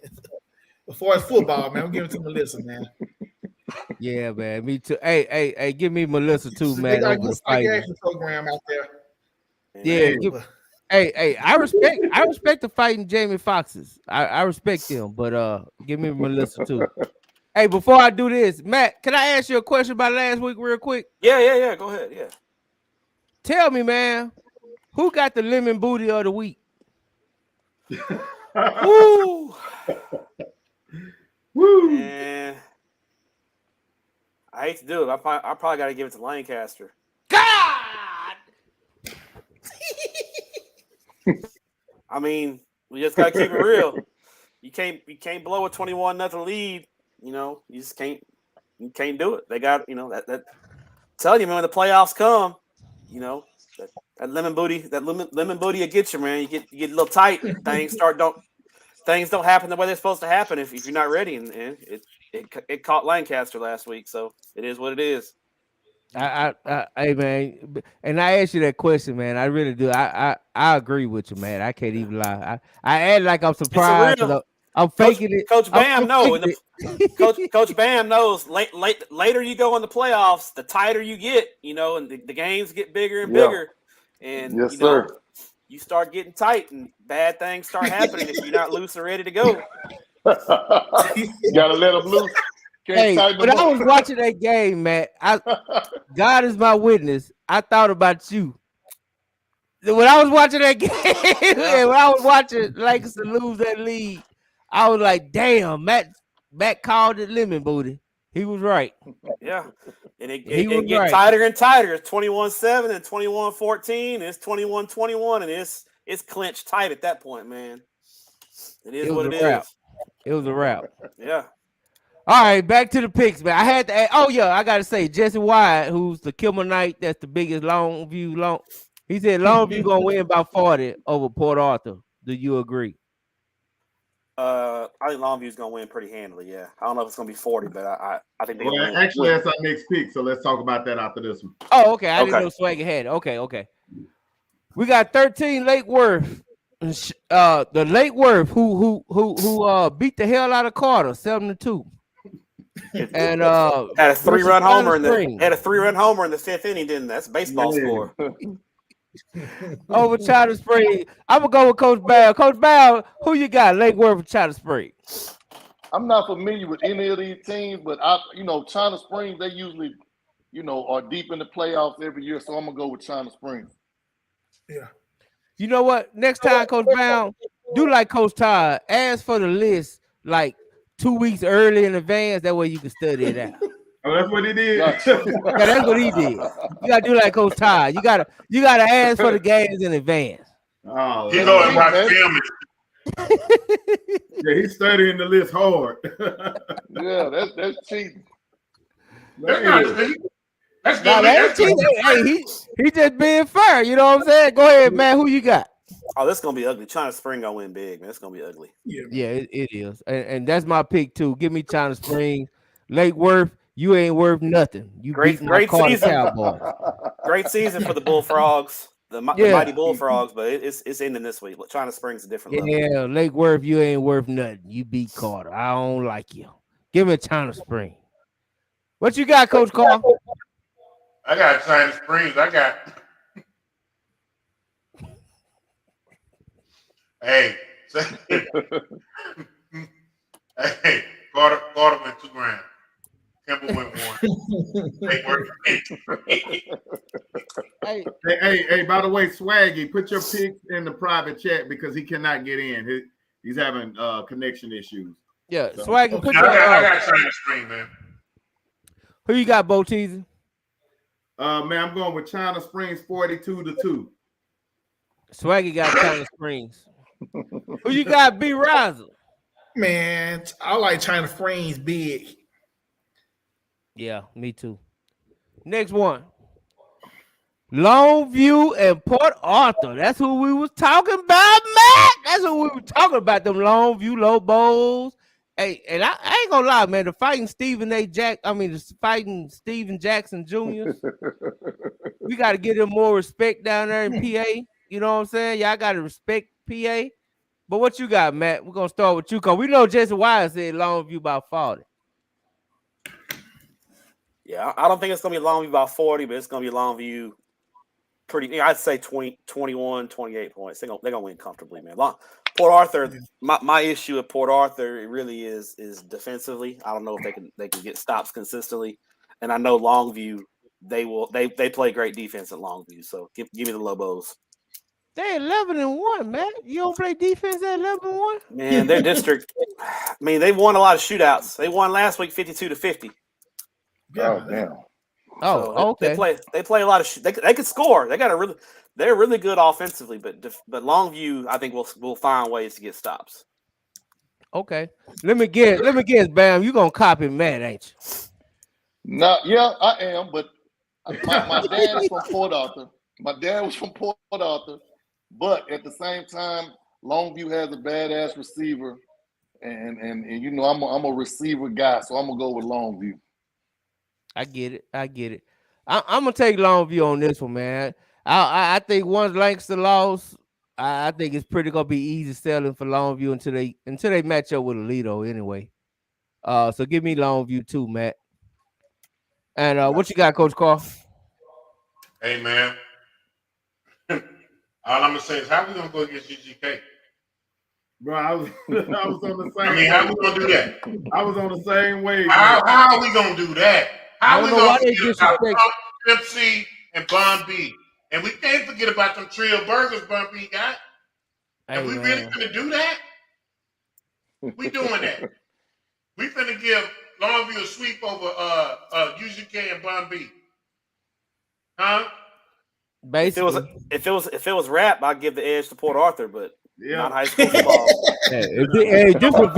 as far as football, man, I'm giving it to Melissa, man. Yeah, man, me too. Hey, give me Melissa too, man. They got a good psychiatric program out there. Yeah. I respect the fighting Jamie Foxxes. I respect them, but give me Melissa too. Hey, before I do this, Matt, can I ask you a question about last week real quick? Yeah. Go ahead. Yeah. Tell me, man, who got the lemon booty of the week? Woo! Woo! Man, I hate to do it. I probably got to give it to Lancaster. God! I mean, we just got to keep it real. You can't blow a 21-0 lead. You just can't do it. They got that. Tell you, man, when the playoffs come, that lemon booty will get you, man. You get a little tight. Things don't happen the way they're supposed to happen if you're not ready. And it caught Lancaster last week, so it is what it is. Hey, man, and I asked you that question, man. I really do. I agree with you, man. I can't even lie. I act like I'm surprised. I'm faking it. Coach Bam knows. Coach Bam knows. Later you go in the playoffs, the tighter you get, and the games get bigger and bigger. And yes, sir. You start getting tight, and bad things start happening if you're not loose and ready to go. You gotta let them loose. Hey, when I was watching that game, Matt, God is my witness. I thought about you. When I was watching that game, when I was watching Lakers to lose that lead, I was like, damn, Matt called it lemon booty. He was right. Yeah, and it was get right. tighter and tighter. It's 21-7 and 21-14. It's 21-21, and it's clinched tight at that point, man. It is what it wrap. is. It was a wrap. Yeah. All right, back to the picks, man. I had to add, I gotta say, Jesse Wyatt, who's the Kilmer Knight, that's the biggest Longview. He said Longview gonna win by 40 over Port Arthur. Do you agree? I think Longview's gonna win pretty handily. Yeah, I don't know if it's gonna be 40, but I think they're gonna win. Actually, that's our next pick, so let's talk about that after this one. Oh, okay. I didn't know Swagger had it. Okay. We got 13 Lake Worth. The Lake Worth who beat the hell out of Carter 7-2. And had a 3-run homer in the 5th inning, didn't that's a baseball score. Over China Springs. I'm gonna go with Coach Bell. Coach Bell, who you got? Lake Worth or China Springs? I'm not familiar with any of these teams, but China Springs, they usually, are deep in the playoffs every year. So I'm gonna go with China Springs. Yeah. You know what? Next time, Coach Brown, do like Coach Todd. Ask for the list like 2 weeks early in advance. That way you can study it out. Oh, that's what he did. Yeah, that's what he did. You gotta do like Coach Todd. You gotta ask for the games in advance. Oh, He go and watch film. Yeah, he's studying the list hard. Yeah, that's cheating. That's not cheating. That's No, good. hey, he just being fair. You know what I'm saying? Go ahead, man. Who you got? Oh, this is gonna be ugly. China Spring gonna win big, man. It's gonna be ugly. Yeah, it is, and that's my pick too. Give me China Springs, Lake Worth. You ain't worth nothing. You Great Carter season. Cowboys. Great season for the Bullfrogs, the mighty Bullfrogs, but it's ending this week. China Springs a different level. Yeah, Lake Worth, you ain't worth nothing. You beat Carter. I don't like you. Give me China Springs. What you got, Coach Carl? I got China Springs. Hey, Carter went $2,000. Campbell went $1. Hey, by the way, Swaggy, put your picks in the private chat because he cannot get in. He's having connection issues. Yeah, so. Swaggy, put I got China Springs, man. Who you got, Bo Teasy? Man, I'm going with China Springs 42-2. Swaggy got China Springs. Who you got, B. Riser? Man, I like China Springs big. Yeah, me too. Next one. Longview and Port Arthur. That's who we was talking about, Matt. That's who we were talking about, them Longview Lobos. Hey, and I ain't gonna lie, man. The fighting Stephen Jackson Jr. We got to give them more respect down there in PA. You know what I'm saying? Y'all got to respect PA. But what you got, Matt? We're gonna start with you, cause we know Jesse Wyatt said Longview about 40. Yeah, I don't think it's gonna be Longview about 40, but it's gonna be Longview pretty. I'd say 20, 21, 28 points. They're gonna win comfortably, man. Port Arthur. My issue at Port Arthur, it really is defensively. I don't know if they can get stops consistently, and I know Longview. They play great defense at Longview. So give me the Lobos. They 11-1, man. You don't play defense at 11-1? Man, their district. I mean, they won a lot of shootouts. They won last week 52-50. Oh damn! Oh, okay. They play a lot of. They could score. They're really good offensively, but Longview, I think will find ways to get stops. Okay. Let me guess, Bam. You gonna copy Matt, ain't you? No, yeah, I am. But my dad is from Port Arthur. My dad was from Port Arthur, but at the same time, Longview has a badass receiver, and I'm a receiver guy, so I'm gonna go with Longview. I get it. I'm gonna take Longview on this one, man. I think once Lancaster lost, I think it's pretty gonna be easy selling for Longview until they match up with Aledo anyway. So give me Longview too, Matt. And what you got, Coach Carl? Hey, man. All I'm gonna say is, how we gonna go against GGK? Bro, I was on the same. I mean, how we gonna do that? I was on the same wave. How are we gonna do that? How we gonna forget about MC and Bon B? And we can't forget about them Trill Burgers Bon B got. And really gonna do that? We doing that. We finna give Longview sweep over UGK and Bun B. Huh? Basically, if it was rap, I'd give the edge to Port Arthur, but Yeah. not high school football. if this was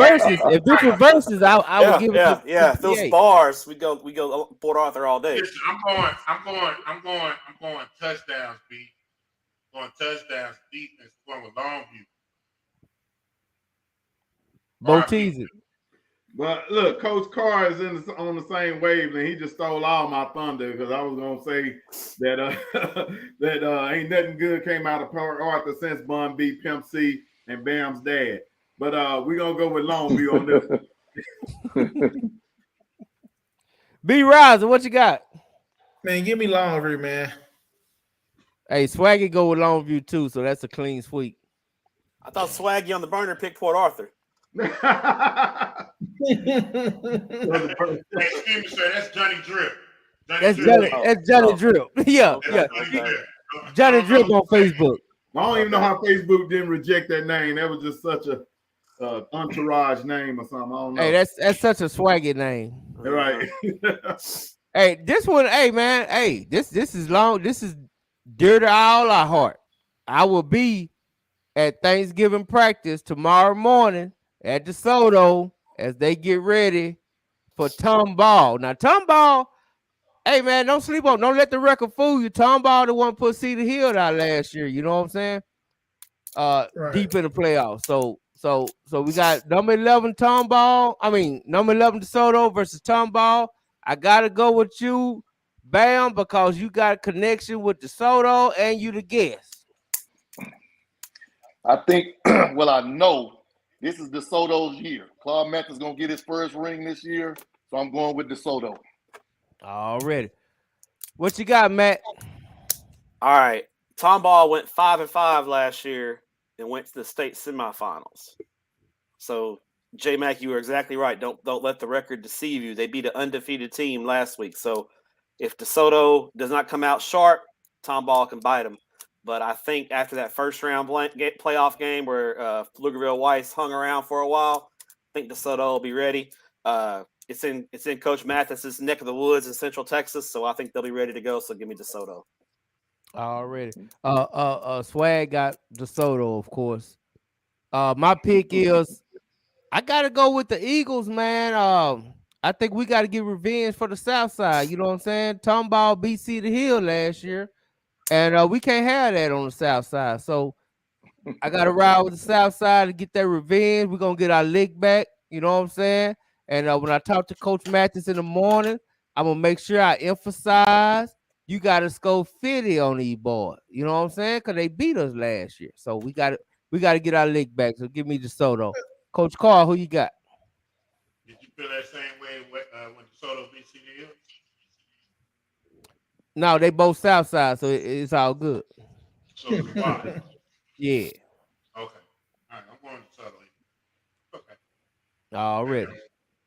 verses, I would give it to If those PA. bars, we go Port Arthur all day. Listen, I'm going touchdowns, B. Going touchdowns, defense, going with Longview. Boteezy. But look, Coach Carr is on the same wave, and he just stole all my thunder because I was gonna say that that ain't nothing good came out of Port Arthur since Bun B, Pimp C, and Bam's dad. But we're gonna go with Longview on this. B Riser, what you got? Man, give me Longview, man. Hey, Swaggy go with Longview too, so that's a clean sweep. I thought Swaggy on the burner picked Port Arthur. Hey, excuse me, sir. That's Johnny Drip. That's Johnny Drip. Yeah. Johnny Drip on Facebook. I don't even know how Facebook didn't reject that name. That was just such a entourage name or something. I don't know. Hey, that's such a swaggy name. Right. Hey, this one, hey man, hey, this is long. This is dear to all our heart. I will be at Thanksgiving practice tomorrow morning at DeSoto as they get ready for Tomball. Now, Tomball, hey man, don't sleep on. Don't let the record fool you. Tomball the one put Cedar Hill out last year. You know what I'm saying? Right. Deep in the playoffs. So we got number 11 Tomball. I mean, number 11 DeSoto versus Tomball. I gotta go with you, Bam, because you got a connection with DeSoto and you the guest. I think, well, I know this is DeSoto's year. Claude Mathis gonna get his first ring this year, so I'm going with DeSoto. Already. What you got, Matt? All right. Tomball went 5-5 last year and went to the state semifinals. So, J Mac, you were exactly right. Don't let the record deceive you. They beat an undefeated team last week. So, if DeSoto does not come out sharp, Tomball can bite him. But I think after that first round playoff game where Pflugerville Weiss hung around for a while, I think DeSoto will be ready. It's in Coach Mathis's neck of the woods in Central Texas, so I think they'll be ready to go. So give me DeSoto. Already. Swag got DeSoto, of course. My pick is I gotta go with the Eagles, man. I think we got to get revenge for the South Side. You know what I'm saying? Tomball beat Cedar Hill last year. And we can't have that on the South Side. So I got to ride with the South Side to get that revenge. We're going to get our lick back. You know what I'm saying? And when I talk to Coach Mathis in the morning, I'm going to make sure I emphasize you got to score 50 on these boys. You know what I'm saying? Because they beat us last year. So we got to get our lick back. So give me DeSoto. Coach Carl, who you got? Did you feel that same way when DeSoto beat Cedar Hill? No, they both South Side, so it's all good. So why? Yeah. Okay. All right. I'm going to DeSoto. Okay. Already.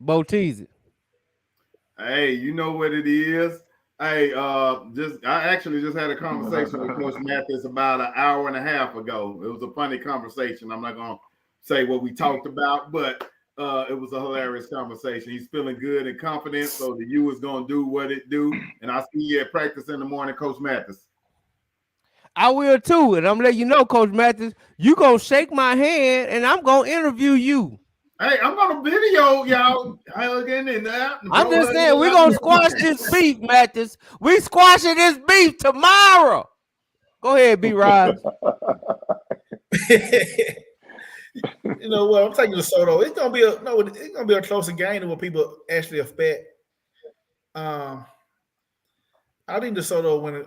Boteezy. Hey, you know what it is. Hey, I actually just had a conversation with Coach Mathis about an hour and a half ago. It was a funny conversation. I'm not gonna say what we talked about, but it was a hilarious conversation. He's feeling good and confident, so the U is gonna do what it do. And I see you at practice in the morning, Coach Mathis. I will too, and I'm letting you know, Coach Mathis, you gonna shake my hand, and I'm gonna interview you. Hey, I'm gonna video y'all. I'm just saying we're gonna squash this beef, Mathis. We squashing this beef tomorrow. Go ahead, B Rod. You know what? I'm taking DeSoto. It's gonna be a closer game than what people actually expect. I think DeSoto will win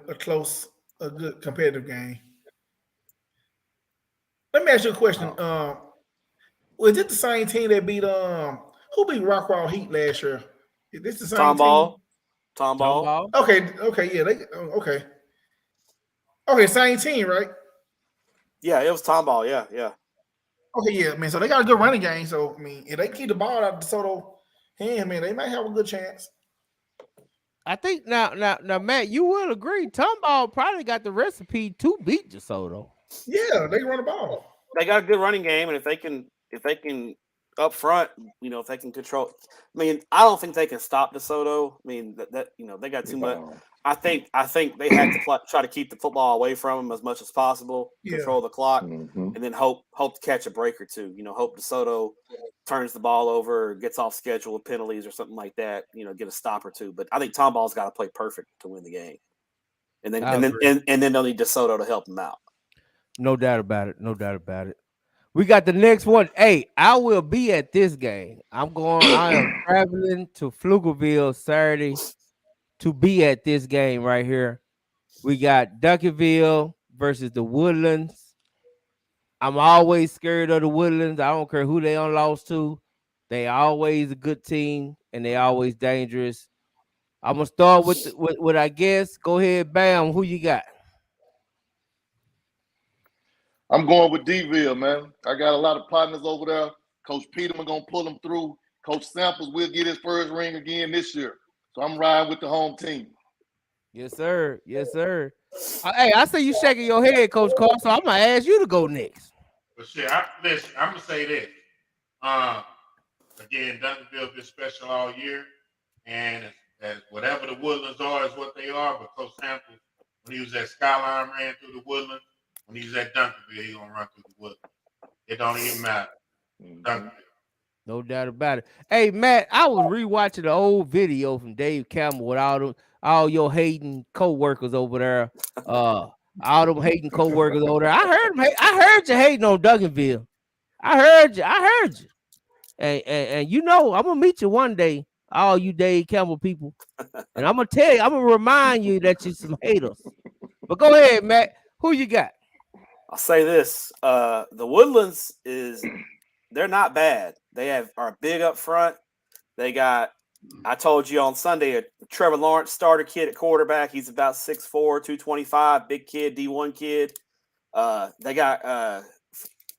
a good competitive game. Let me ask you a question. Was it the same team that beat who beat Rockwall Heat last year? Is this the same Tomball. team? Tomball. Okay, yeah, okay, same team, right? Yeah, it was Tomball. Yeah. Okay, yeah, man. So they got a good running game. So I mean, if they keep the ball out of DeSoto hand, man, they might have a good chance. I think now, Matt, you will agree. Tomball probably got the recipe to beat DeSoto. Yeah, they can run the ball. They got a good running game, and if they can up front, if they can control. I mean, I don't think they can stop DeSoto. I mean, that they got too much. I think they have to try to keep the football away from them as much as possible, control the clock, and then hope to catch a break or two. Hope DeSoto turns the ball over, or gets off schedule with penalties or something like that. Get a stop or two. But I think Tomball's got to play perfect to win the game, and then they'll need DeSoto to help them out. No doubt about it. No doubt about it. We got the next one. Hey, I will be at this game. I am traveling to Pflugerville Saturday to be at this game right here. We got Duncanville versus the Woodlands. I'm always scared of the Woodlands. I don't care who they lost to. They always a good team and they always dangerous. I'm gonna start with I guess. Go ahead, Bam. Who you got? I'm going with D-Ville, man. I got a lot of partners over there. Coach Peterman gonna pull them through. Coach Samples will get his first ring again this year. So I'm riding with the home team. Yes, sir. Yes, sir. Hey, I see you shaking your head, Coach Carl, so I'm going to ask you to go next. But shit, listen, I'm going to say this. Again, Duncanville been special all year. And as whatever the Woodlands are is what they are. But Coach Samples, when he was at Skyline, ran through the Woodlands. When he was at Duncanville, he going to run through the Woodlands. It don't even matter. Duncanville. No doubt about it. Hey, Matt, I was rewatching the old video from Dave Campbell with all your hating co-workers over there. All them hating co-workers over there. I heard you hating on Duncanville. I heard you. And I'm gonna meet you one day, all you Dave Campbell people. And I'm gonna tell you, I'm gonna remind you that you're some haters. But go ahead, Matt. Who you got? I'll say this. The Woodlands they're not bad. They are big up front. They got, I told you on Sunday, a Trevor Lawrence starter kid at quarterback. He's about 6'4", 225, big kid, D1 kid. They got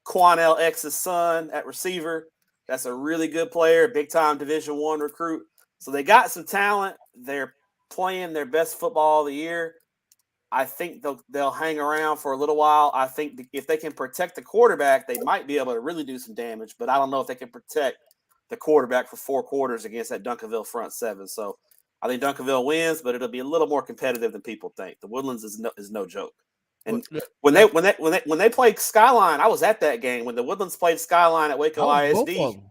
Quanell X's son at receiver. That's a really good player, big-time Division I recruit. So they got some talent. They're playing their best football of the year. I think they'll hang around for a little while. I think if they can protect the quarterback, they might be able to really do some damage. But I don't know if they can protect the quarterback for 4 quarters against that Duncanville front seven. So I think Duncanville wins, but it'll be a little more competitive than people think. The Woodlands is no joke. And when they played Skyline, I was at that game when the Woodlands played Skyline at Waco ISD.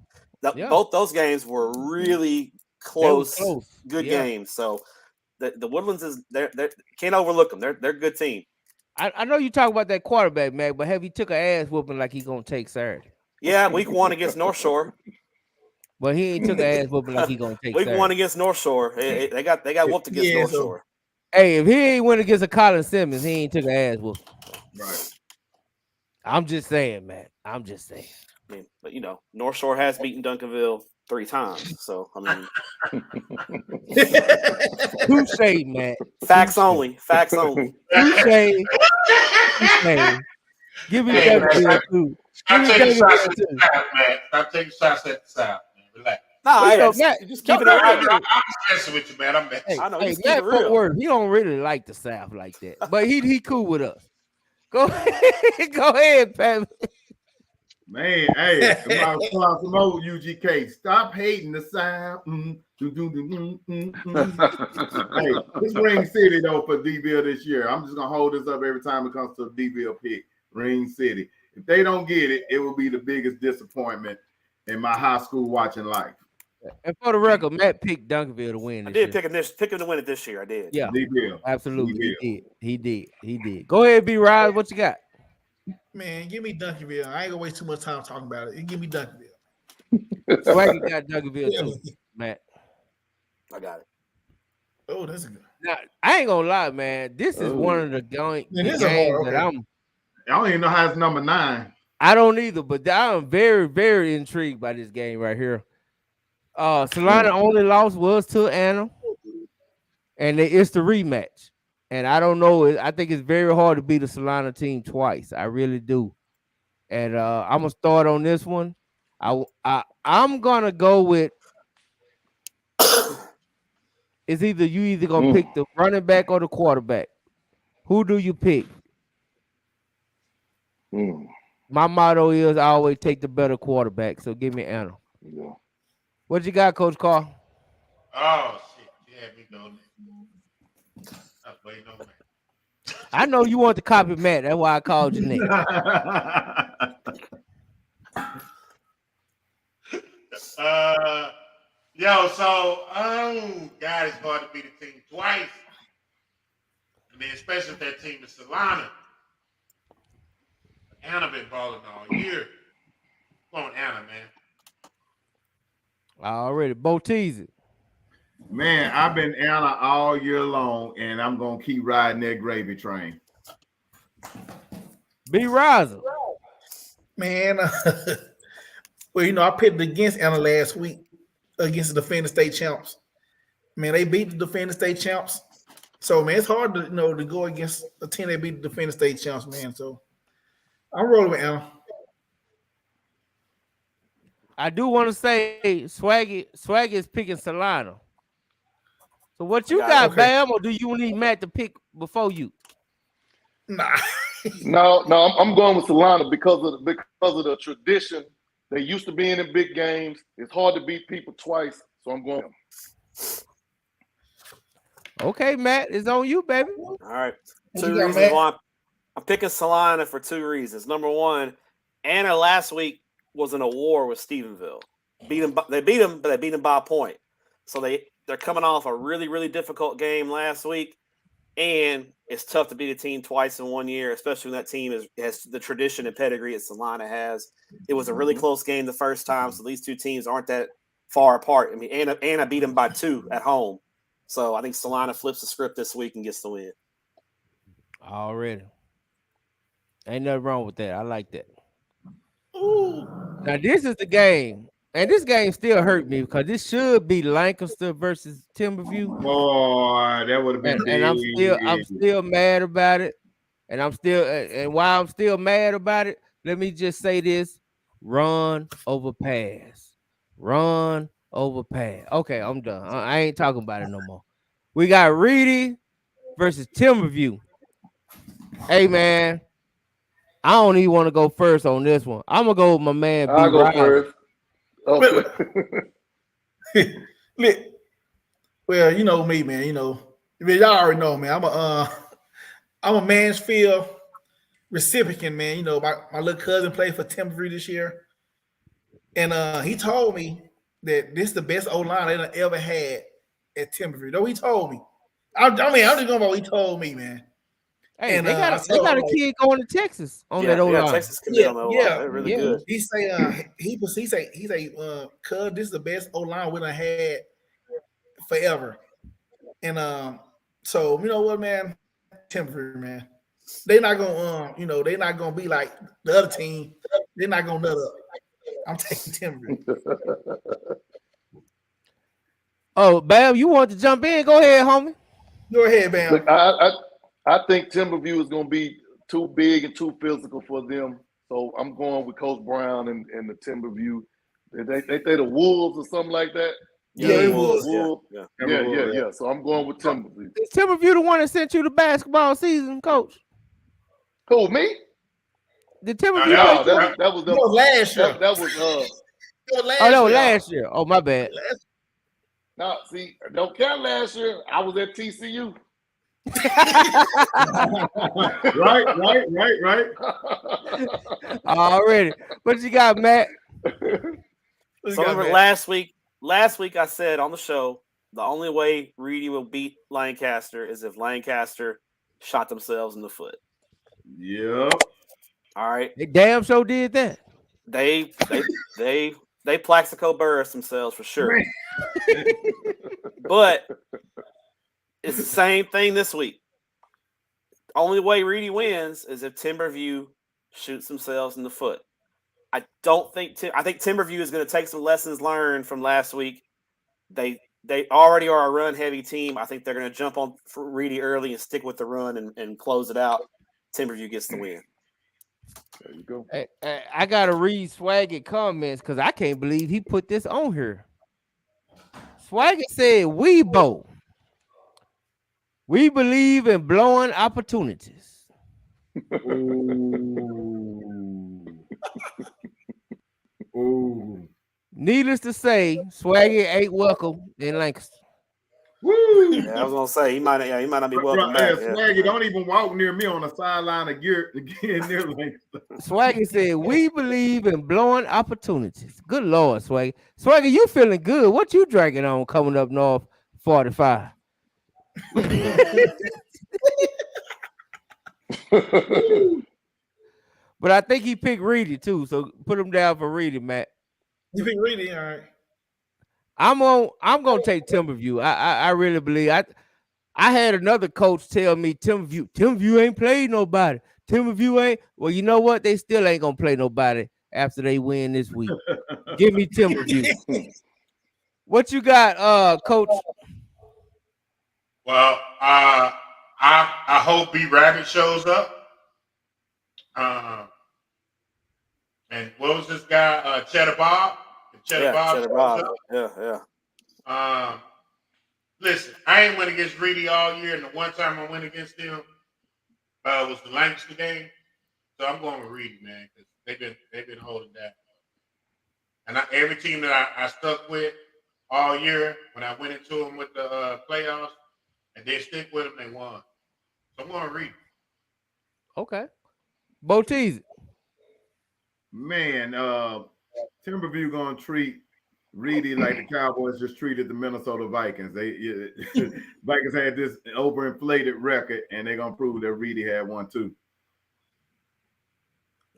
Both those games were really close. Good games. So. The Woodlands they can't overlook them. They're a good team. I know you talk about that quarterback, Mac, but have he took an ass whooping like he's gonna take Saturday? Yeah, week 1 against North Shore. But he ain't took an ass whooping like he's gonna take week Saturday. 1 against North Shore. They got whooped against North Shore. Hey, if he ain't win against a Colin Simmons, he ain't took an ass whooping. Right. I'm just saying, man. I'm just saying. I mean, but North Shore has beaten Duncanville 3 times. So I mean, touche, man. Facts only. Facts only. Touche. Give me that too. Stop taking shots at the South, man. Stop taking shots at the South, man. Relax. No, just keep it real. I'm messing with you, man. I'm messing. Hey, I know. Hey, Matt Fort Worth, he don't really like the South like that, but he cool with us. Go ahead, Pat. Man, hey, some old UGK. Stop hating the South. Hey, it's Ring City though for D-Ville this year. I'm just gonna hold this up every time it comes to a D-Ville pick. Ring City. If they don't get it, it will be the biggest disappointment in my high school watching life. And for the record, Matt picked Duncanville to win. I did pick him to win it this year. I did. Yeah, D-Ville. Absolutely. He did. Go ahead, B-Rod. What you got? Man, give me Duncanville. I ain't gonna waste too much time talking about it. Give me Duncanville. Swaggy got Duncanville too, Matt. I got it. Oh, that's good. Now, I ain't gonna lie, man. This is one of the games that I don't even know how it's number 9. I don't either, but I'm very, very intrigued by this game right here. Salina only loss was to Anna, and it's the rematch. And I don't know. I think it's very hard to beat the Salina team twice. I really do. And I'm gonna start on this one. I'm gonna go with. It's either gonna pick the running back or the quarterback. Who do you pick? My motto is I always take the better quarterback. So give me Anna. Yeah. What you got, Coach Carl? Oh shit, you had me doing that. I was waiting on that. I know you want to copy Matt. That's why I called you next. So God, it's hard to beat a team twice. And then especially if that team is Solana. Anna been balling all year. Come on, Anna, man. Already, Bo teasing. Man, I've been Anna all year long, and I'm gonna keep riding that gravy train. B Riser. Man, well, I pitted against Anna last week against the defending state champs. Man, they beat the defending state champs. So, man, it's hard to to go against a team that beat the defending state champs, man. So, I'm rolling with Anna. I do want to say Swaggy is picking Solana. So what you got, okay. Bam, or do you need Matt to pick before you? Nah. No, I'm going with Solana because of the tradition. They used to being in big games. It's hard to beat people twice, so I'm going. Okay, Matt, it's on you, baby. All right. What Two you got, reasons Matt? why I'm picking Solana for two reasons. Number one, Anna last week was in a war with Stephenville. They beat them, but they beat them by a point. So they're coming off a really, really difficult game last week. And it's tough to beat a team twice in 1 year, especially when that team has the tradition and pedigree that Solana has. It was a really close game the first time, so these two teams aren't that far apart. I mean, Anna beat them by 2 at home. So I think Solana flips the script this week and gets the win. Already. Ain't nothing wrong with that. I like that. Ooh. Now, this is the game. And this game still hurt me because this should be Lancaster versus Timberview. Boy, that would have been And I'm still mad about it. And while I'm still mad about it, let me just say this: run over pass. Run over pass. Okay, I'm done. I ain't talking about it no more. We got Reedy versus Timberview. Hey man, I don't even want to go first on this one. I'm gonna go with my man. I'll go first. Okay. Well, you know me, man. Y'all already know, man. I'm a Mansfield recipient, man. My little cousin played for Timberview this year, and he told me that this is the best O-line they done ever had at Timberview. No, he told me. I'm just going by what he told me, man. Hey, And they got a kid going to Texas on that O-line. Texas commit on that O-line. They're really good. He say, cuz this is the best O-line we done had forever. And so you know what, man, Timberview, man, they not gonna they not gonna be like the other team. They're not gonna nut up. I'm taking Timberview. Oh, Bam, you want to jump in? Go ahead, homie. Go ahead, Bam. Look, I think Timberview is going to be too big and too physical for them. So I'm going with Coach Brown and the Timberview. They the Wolves or something like that. Yeah, it was. Yeah. So I'm going with Timberview. Is Timberview the one that sent you to basketball season, Coach? Who, me? The Timberview. No, that was last year. That was that was last year. Oh, my bad. No, see, don't count last year. I was at TCU. right. Already. What you got, Matt? So remember last week I said on the show, the only way Reedy will beat Lancaster is if Lancaster shot themselves in the foot. Yep. All right. They damn sure did that. They Plaxico Burris themselves for sure. But it's the same thing this week. Only way Reedy wins is if Timberview shoots themselves in the foot. I think Timberview is going to take some lessons learned from last week. They already are a run heavy team. I think they're going to jump on Reedy early and stick with the run and close it out. Timberview gets the win. There you go. Hey, I gotta read Swaggy comments because I can't believe he put this on here. Swaggy said, "Weebo, we believe in blowing opportunities." Ooh. Needless to say, Swaggy ain't welcome in Lancaster. Woo! Yeah, I was gonna say he might not be welcome Bro, back. Swaggy, don't even walk near me on the sideline of gear again near Lancaster. Swaggy said, "We believe in blowing opportunities." Good Lord, Swaggy. Swaggy, you feeling good? What you drinking on coming up north 45? But I think he picked Reedy too, so put him down for Reedy, Matt. You think Reedy? All right. I'm gonna take Timberview. I really believe. I had another coach tell me Timberview ain't played nobody. Timberview ain't. Well, you know what? They still ain't gonna play nobody after they win this week. Give me Timberview. What you got, Coach? Well, I hope B Rabbit shows up. And what was this guy? Cheddar Bob. If Cheddar Bob shows up. Yeah. Listen, I ain't went against Reedy all year, and the one time I went against him was the Lancaster game. So I'm going with Reedy, man, because they've been holding that. And every team that I stuck with all year, when I went into them with the playoffs, and they stick with them, they won. So I'm going to Reedy. Okay. Boteezy. Man, Timberview gonna treat Reedy like the Cowboys just treated the Minnesota Vikings. Vikings had this overinflated record, and they're gonna prove that Reedy had one too.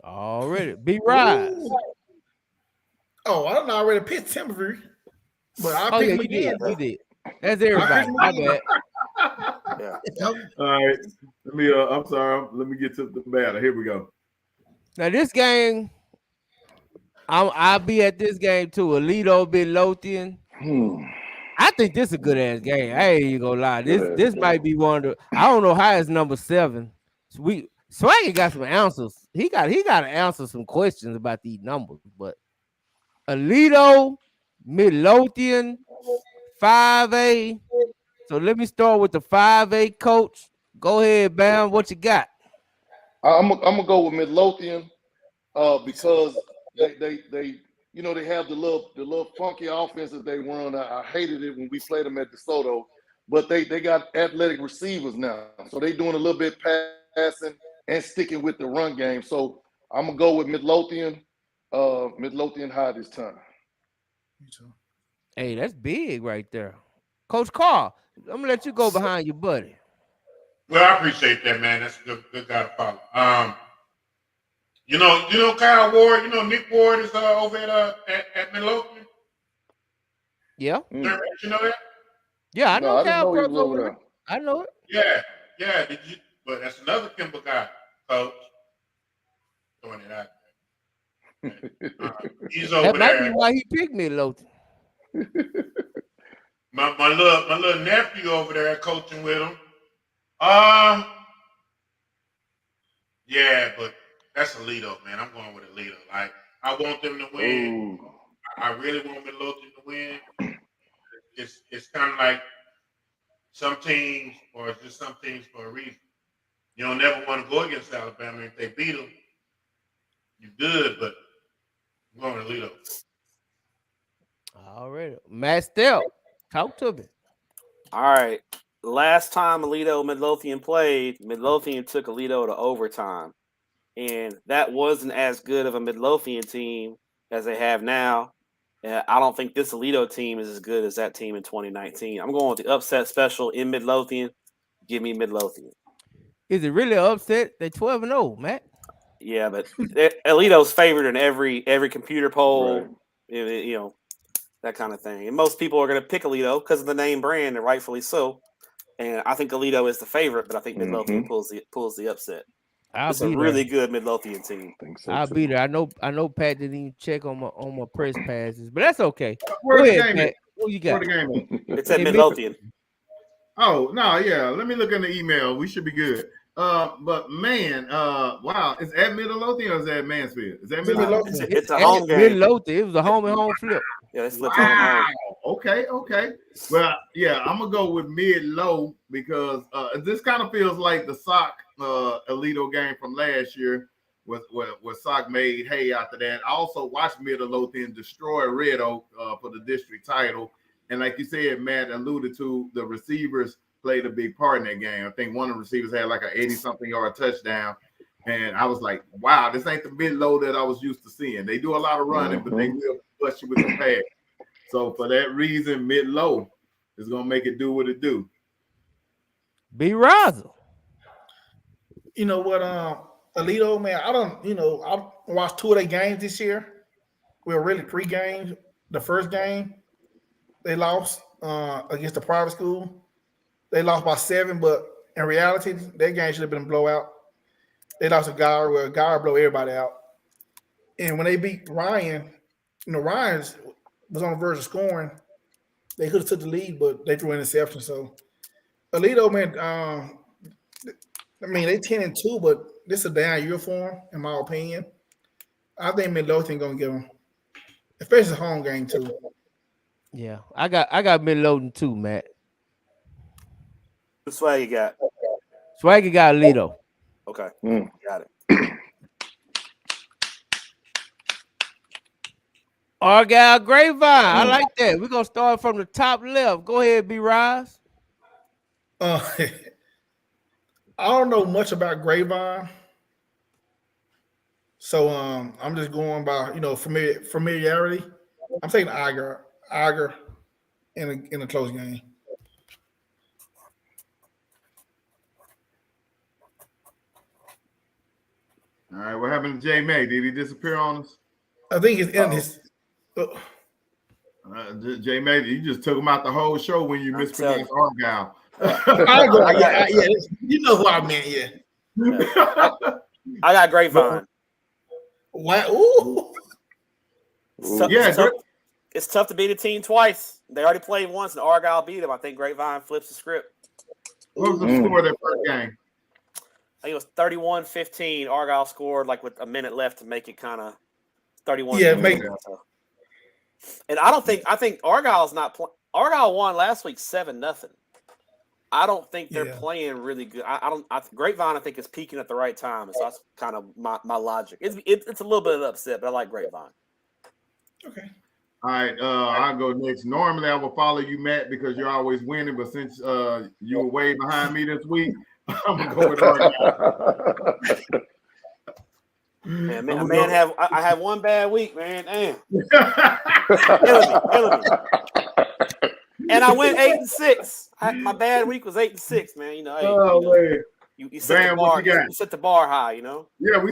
Already. B Rise. Oh, I don't already picked Timberview, but I'll pick him again. You did. That's everybody. My bad. Yeah. All right. Let me I'm sorry. Let me get to the battle. Here we go. Now this game, I'll be at this game too. Alito Midlothian. I think this is a good ass game. I ain't even gonna lie. This might be one of the. I don't know how it's number 7. Swaggy got some answers. He got to answer some questions about these numbers. But Alito Midlothian 5A. So let me start with the 5A coach. Go ahead, Bam. What you got? I'm gonna go with Midlothian because they they have the little funky offense that they run. I hated it when we played them at DeSoto, but they got athletic receivers now, so they doing a little bit passing and sticking with the run game. So I'm gonna go with Midlothian. Midlothian high this time. Hey, that's big right there, Coach Carl. I'm gonna let you go behind your buddy. Well, I appreciate that, man. That's a good guy to follow. You know Kyle Ward. You know Nick Ward is over at Midlothian. Yeah. You know that? Yeah, I know I Kyle. didn't know he was over there. I know it. Yeah. Did you? But that's another Kimber guy, Coach. Throwing it out there. He's over That might there. be why he picked Midlothian. My little nephew over there coaching with him. Yeah, but that's Alito, man. I'm going with Alito. Like, I want them to win. Ooh. I really want Midlothian to win. It's kind of like some teams, or it's just some teams for a reason. You don't never want to go against Alabama. If they beat them, you're good, but I'm going with Alito. All right. Matt Stell, talk to me. All right. Last time Alito Midlothian played, Midlothian took Alito to overtime. And that wasn't as good of a Midlothian team as they have now. I don't think this Alito team is as good as that team in 2019. I'm going with the upset special in Midlothian. Give me Midlothian. Is it really an upset? They're 12-0, Matt. Yeah, but Alito's favored in every computer poll, Right. That kind of thing. And most people are going to pick Alito because of the name brand, and rightfully so. And I think Alito is the favorite, but I think Midlothian pulls the upset. It's a really good Midlothian team. I'll be there. I know Pat didn't even check on my press passes, but that's okay. Where's Go the ahead, game? Pat. What you got? Where the game at? It's at Midlothian. Oh no, yeah. Let me look in the email. We should be good. But man, wow, is that Midlothian or is that Mansfield? Is that Midlothian? It's a home game. Midlothian. It was a home and home flip. Yeah, they flipped Wow. home. Okay. Well, yeah, I'm gonna go with mid-low because this kind of feels like the Sock Alito game from last year Sock made hay after that. I also watched Midlothian destroy Red Oak for the district title. And like you said, Matt alluded to, the receivers played a big part in that game. I think one of the receivers had like an 80-something yard touchdown. And I was like, wow, this ain't the mid-low that I was used to seeing. They do a lot of running, but they will bust you with the pass. So for that reason, mid-low is going to make it do what it do. B. Razzle. You know what, Alito, man, I watched 2 of their games this year. We were really 3 games. The first game, they lost against the private school. They lost by 7, but in reality, their game should have been a blowout. They lost to Gower, where Gower blew everybody out. And when they beat Ryan, Ryan was on the verge of scoring. They could have took the lead, but they threw an interception. So, Alito, man, they 10-2, but this is a down year for them, in my opinion. I think Midlothian going to get them, especially home game too. Yeah, I got Midlothian too, Matt. What swag you got? Swaggy got Alito. Okay, got it. Argyle Grapevine. I like that. We're gonna start from the top left. Go ahead, B. Rise. I don't know much about Grapevine. So I'm just going by familiarity. I'm taking Iger in a close game. All right, what happened to J May? Did he disappear on us? I think it's in his. J May, you just took him out the whole show when you mispronounced Argyle. You know who I meant, yeah. I got Grapevine. What? Ooh. It's tough to beat a team twice. They already played once, and Argyle beat them. I think Grapevine flips the script. What was the score of that first game? I think it was 31-15. Argyle scored like with a minute left to make it kind of 31. Yeah, and I think Argyle's not playing. Argyle won last week 7-0. I don't think they're playing really good. Grapevine, I think, is peaking at the right time. So that's kind of my logic. It's a little bit of upset, but I like Grapevine. Okay. All right, I'll go next. Normally, I will follow you, Matt, because you're always winning. But since you were way behind me this week, I'm gonna go with Argyle. I have one bad week, man. Damn. killing me. And I went 8-6. My bad week was 8-6, man. You set the bar. You set the bar high, Yeah, I'm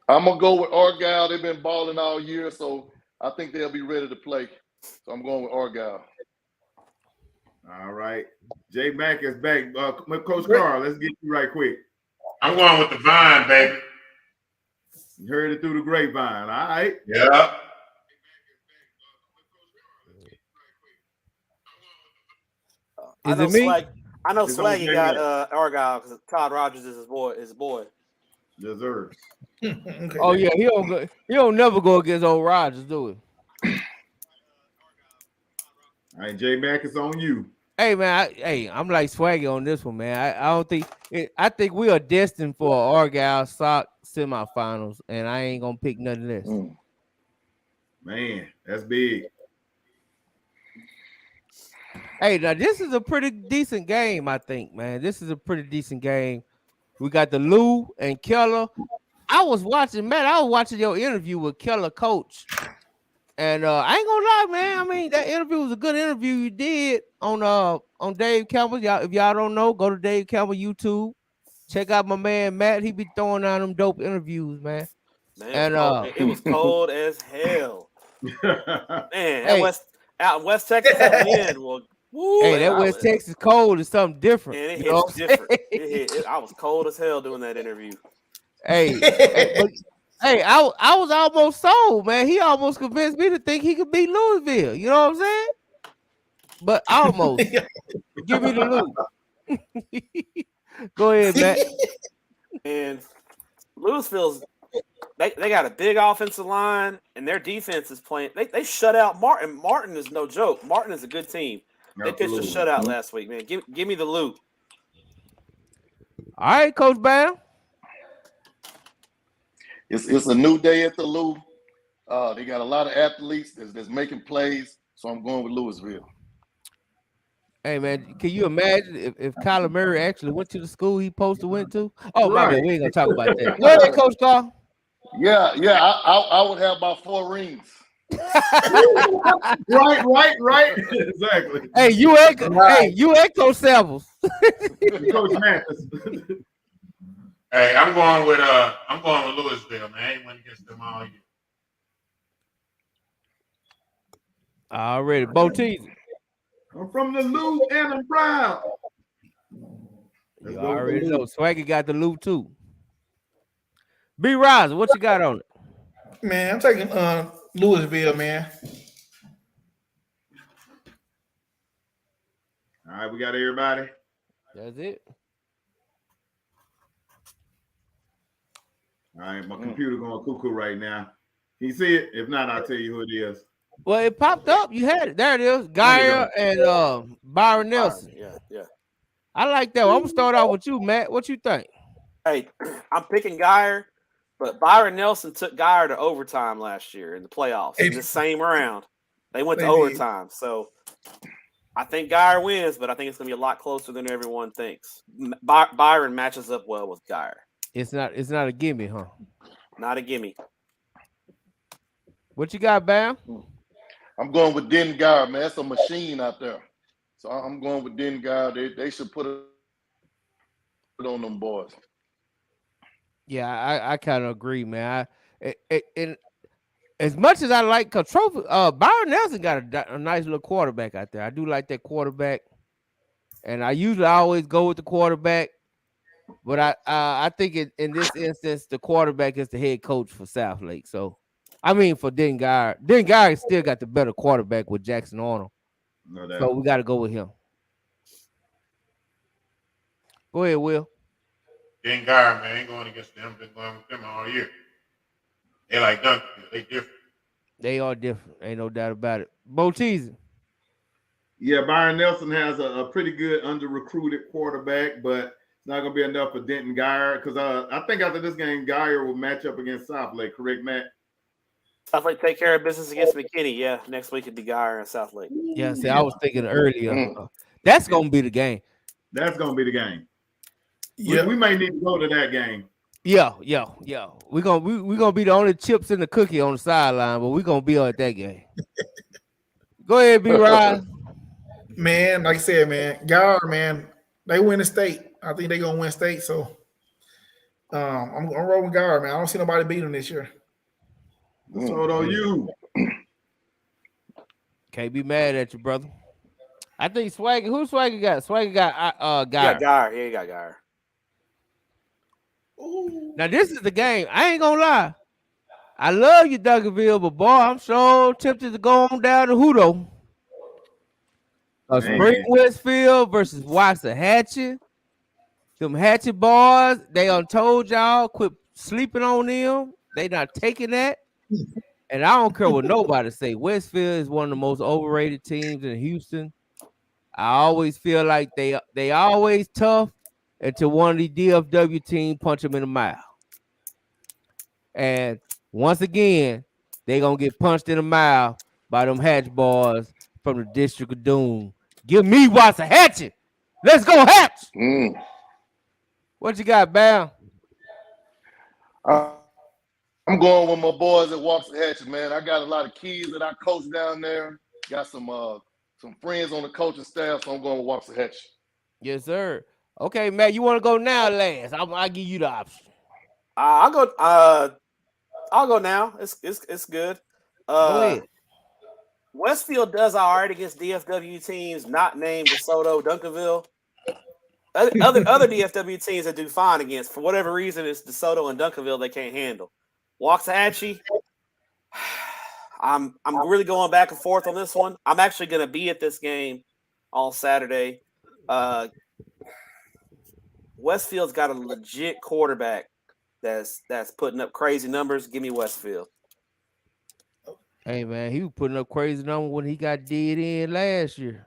gonna go with Argyle. They've been balling all year, so I think they'll be ready to play. So I'm going with Argyle. All right, J Mac is back. Coach Carl, let's get you right quick. I'm going with the Vine, baby. You heard it through the grapevine. All right. Yeah. I know Swaggy got Argyle because Todd Rogers is his boy. Deserves. Okay. Oh yeah, he don't never go against old Rogers, do it. All right, J Mac, it's on you. Hey man, I'm like Swaggy on this one, man. I don't think I think we are destined for an Argyle Sock semifinals, and I ain't gonna pick nothing less. Man, that's big. Hey, now this is a pretty decent game, I think, man. This is a pretty decent game. We got the Lou and Keller. I was watching your interview with Keller coach. And I ain't gonna lie, man. I mean, that interview was a good interview you did on Dave Campbell. Y'all, if y'all don't know, go to Dave Campbell YouTube. Check out my man Matt. He be throwing down them dope interviews, man. And it was cold as hell. Man, out in West Texas at the end. Well, woo, that West Texas cold is something different. And it hits different. I was cold as hell doing that interview. Hey, I was almost sold, man. He almost convinced me to think he could beat Louisville. You know what I'm saying? But almost. Give me the Lou. Go ahead, Matt. And Louisville's they got a big offensive line, and their defense is playing. They shut out Martin. Martin is no joke. Martin is a good team. They pitched a shutout last week, man. Give me the Lou. All right, Coach Bam. It's a new day at the Lou. They got a lot of athletes that's making plays, so I'm going with Louisville. Hey man, can you imagine if Kyler Murray actually went to the school he supposed to went to? Oh my bad, we ain't gonna talk about that. Go ahead, Coach Carl. Yeah, I would have about 4 rings. Right. Exactly. Hey, you ain't Coach Samples. Coach Mathis. Hey, I'm going with Louisville, man. I ain't went against them all year. Already, Boteezy. I'm from the Lou and I'm proud. You already know. Swaggy got the Lou too. B. Riser, what you got on it? Man, I'm taking Louisville, man. All right, we got everybody. That's it. All right, my computer going cuckoo right now. Can you see it? If not, I'll tell you who it is. Well, it popped up. You had it. There it is. Geyer and Byron Nelson. Yeah. I like that one. I'm gonna start off with you, Matt. What you think? Hey, I'm picking Geyer, but Byron Nelson took Geyer to overtime last year in the playoffs. In the same round, they went to overtime. So I think Geyer wins, but I think it's gonna be a lot closer than everyone thinks. Byron matches up well with Geyer. It's not a gimme, huh? Not a gimme. What you got, Bam? I'm going with Denton Geyer, man. That's a machine out there. So I'm going with Denton Geyer. They should put it on them boys. Yeah, I kind of agree, man. And as much as I like control, Byron Nelson got a nice little quarterback out there. I do like that quarterback, and I usually always go with the quarterback. But I think in this instance, the quarterback is the head coach for South Lake. So, I mean, for Denton Geyer. Denton Geyer still got the better quarterback with Jackson Arnold. No doubt. So we got to go with him. Go ahead, Will. Denton Geyer, man, ain't going against them. Been going with them all year. They like Duncanville. They different. They are different. Ain't no doubt about it. Boteezy. Yeah, Byron Nelson has a pretty good under-recruited quarterback, but it's not going to be enough for Denton Geyer because I think after this game, Geyer will match up against South Lake. Correct, Matt? South Lake take care of business against McKinney. Yeah, next week it'd be Geyer and South Lake. Yeah, see, I was thinking earlier. That's going to be the game. That's going to be the game. Yeah, we may need to go to that game. Yeah. We're gonna be the only chips in the cookie on the sideline, but we're gonna be on at that game. Go ahead, B. Ryan. Man, like I said, man, Geyer, man, they win the state. I think they're gonna win state. So I'm rolling Geyer, man. I don't see nobody beat them this year. So on you. Can't be mad at you, brother. I think Swaggy. Who Swaggy got? Swaggy got Geyer. Geyer. Yeah, he got Geyer. Now this is the game. I ain't gonna lie. I love you, Duncanville, but boy, I'm so tempted to go on down to Hutto. Spring Westfield versus Waxahachie. Them Hatchet boys, they done told y'all quit sleeping on them. They not taking that. And I don't care what nobody say. Westfield is one of the most overrated teams in Houston. I always feel like they always tough until one of the DFW team punch them in the mouth. And once again, they going to get punched in the mouth by them Hatch boys from the District of Doom. Give me Waxahachie. Let's go, Hatch. What you got, Bam? I'm going with my boys at Waxahachie, man. I got a lot of kids that I coach down there. Got some friends on the coaching staff, so I'm going with Waxahachie. Yes, sir. Okay, Matt, you want to go now, Lance? I'll give you the option. I'll go now. It's good. Go ahead. Westfield does all right against DFW teams not named DeSoto, Duncanville. Other DFW teams that do fine against, for whatever reason, it's DeSoto and Duncanville they can't handle. Waxahachie, I'm really going back and forth on this one. I'm actually going to be at this game on Saturday. Westfield's got a legit quarterback that's putting up crazy numbers. Give me Westfield. Hey man, he was putting up crazy numbers when he got dead in last year.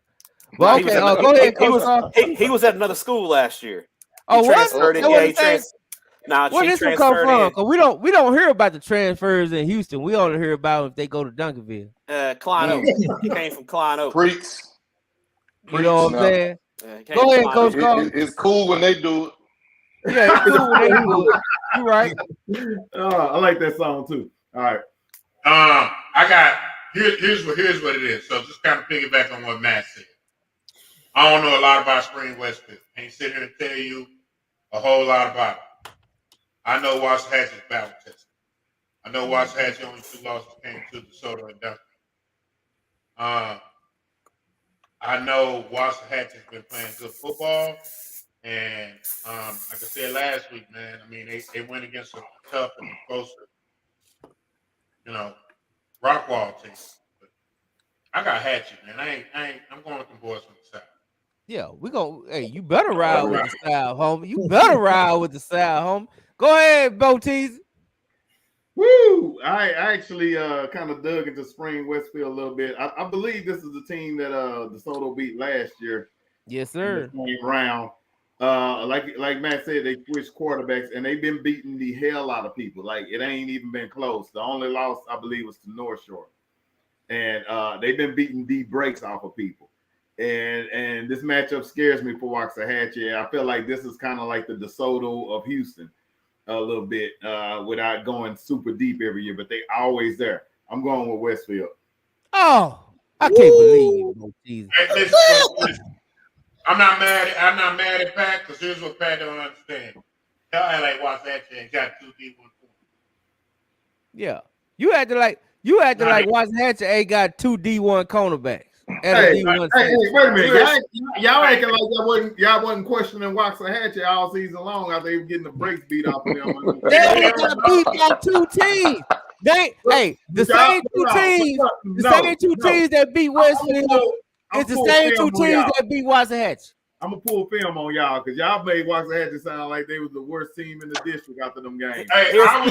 Well, okay, go ahead. He was at another school last year. Oh, what? Nah, Where she this one come transferred from? in. Cause we don't hear about the transfers in Houston. We only hear about if they go to Duncanville. Klein Oak. He came from Klein Oak. Preach. You know what I'm now. saying? He came Go from ahead, Klein Coach Oak. Carl. It's cool when they do it. Yeah, it's cool when they do it. You right. I like that song too. All right. I got here's what it is. So just kind of piggyback on what Matt said. I don't know a lot about Spring Westfield. Ain't sitting here to tell you a whole lot about it. I know Waxahachie's battle tested. I know Waxahachie only 2 losses came to DeSoto and Duncan. I know Waxahachie's been playing good football, and like I said last week, man. I mean, they went against a tough and closer, Rockwall team. But I got Hatchet, man. I'm going with the boys from the South. Yeah, we go. Hey, you better ride with the South, homie. You better ride with the South, homie. Go ahead, Bo Teasy. Woo! I actually kind of dug into Spring Westfield a little bit. I believe this is the team that DeSoto beat last year. Yes, sir. In the same round. Like Matt said, they switched quarterbacks and they've been beating the hell out of people. Like it ain't even been close. The only loss I believe was to North Shore, and they've been beating the brakes off of people. And this matchup scares me for Waxahachie. I feel like this is kind of like the DeSoto of Houston a little bit without going super deep every year, but they always there. I'm going with Westfield. Oh, I can't believe you, Bo Teasy. Hey, listen. I'm not mad at Pat because here's what Pat don't understand. Y'all act like Waxahachie ain't got 2 D1 points. Yeah, you acted like Waxahachie ain't got 2 D1 cornerbacks. Hey, wait a minute. Y'all acting like y'all wasn't questioning Waxahachie all season long after they were getting the brakes beat off of them. They only got beat by 2 teams. The same 2 teams that beat Westfield. It's the same 2 teams that beat Waxahachie. I'm gonna pull film on y'all because y'all made Waxahachie sound like they was the worst team in the district after them games. Hey, I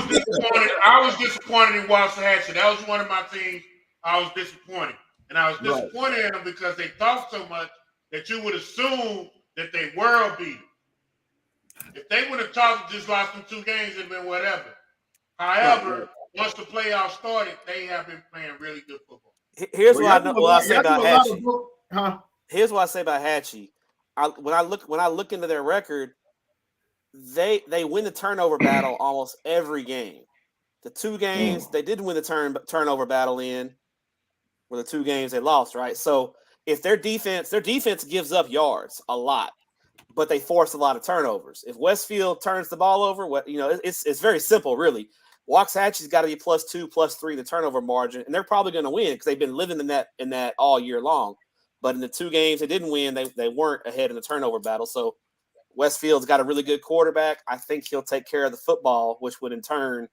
was disappointed in Waxahachie. That was one of my teams. I was disappointed. And I was disappointed in them because they talked so much that you would assume that they were beat. If they would have talked just lost them 2 games, it'd been whatever. However, once the playoffs started, they have been playing really good football. Here's what I say about Hatchie. Here's what I say about Hatchie. When I look into their record, they win the turnover battle almost every game. The 2 games they didn't win the turnover battle in were the 2 games they lost, right? So if their defense gives up yards a lot, but they force a lot of turnovers. If Westfield turns the ball over, it's very simple, really. Waxahachie's got to be +2, +3 the turnover margin, and they're probably going to win because they've been living in that all year long. But in the 2 games they didn't win, they weren't ahead in the turnover battle. So Westfield's got a really good quarterback. I think he'll take care of the football, which would in turn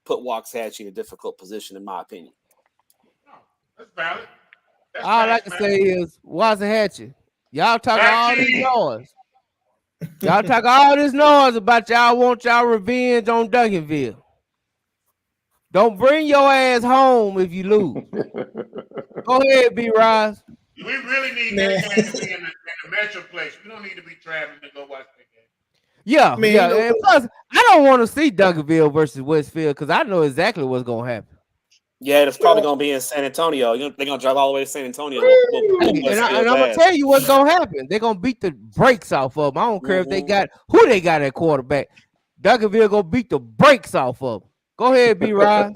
put Waxahachie in a difficult position, in my opinion. That's valid. All I can say is Waxahachie. Y'all talk all this noise. Y'all talk all this noise about y'all want y'all revenge on Duncanville. Don't bring your ass home if you lose. Go ahead, B-Rise. We really need that game to be in the Metroplex. We don't need to be traveling to go watch that game. Yeah, and plus, I don't want to see Duncanville versus Westfield because I know exactly what's going to happen. Yeah, it's probably going to be in San Antonio. They're going to drive all the way to San Antonio. And I'm going to tell you what's going to happen. They're going to beat the brakes off of them. I don't care if they got who they got at quarterback. Duncanville going to beat the brakes off of them. Go ahead, B-Rod.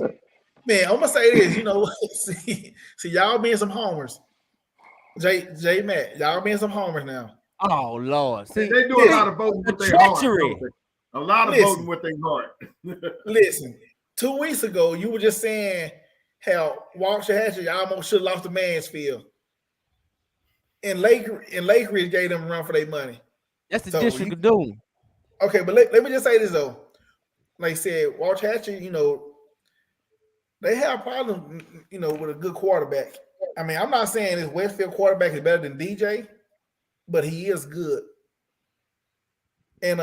Man, I'm going to say this. See, y'all being some homers. J Matt, y'all being some homers now. Oh, Lord. See, they do a lot of voting with their heart. A lot of voting with their heart. Listen, 2 weeks ago, you were just saying how Waxahachie almost should have lost to Mansfield. And Lake Ridge gave them a run for their money. That's the district of doom. Okay, but let me just say this, though. Like I said, Waxahachie, they have problems, with a good quarterback. I mean, I'm not saying this Westfield quarterback is better than DJ, but he is good. And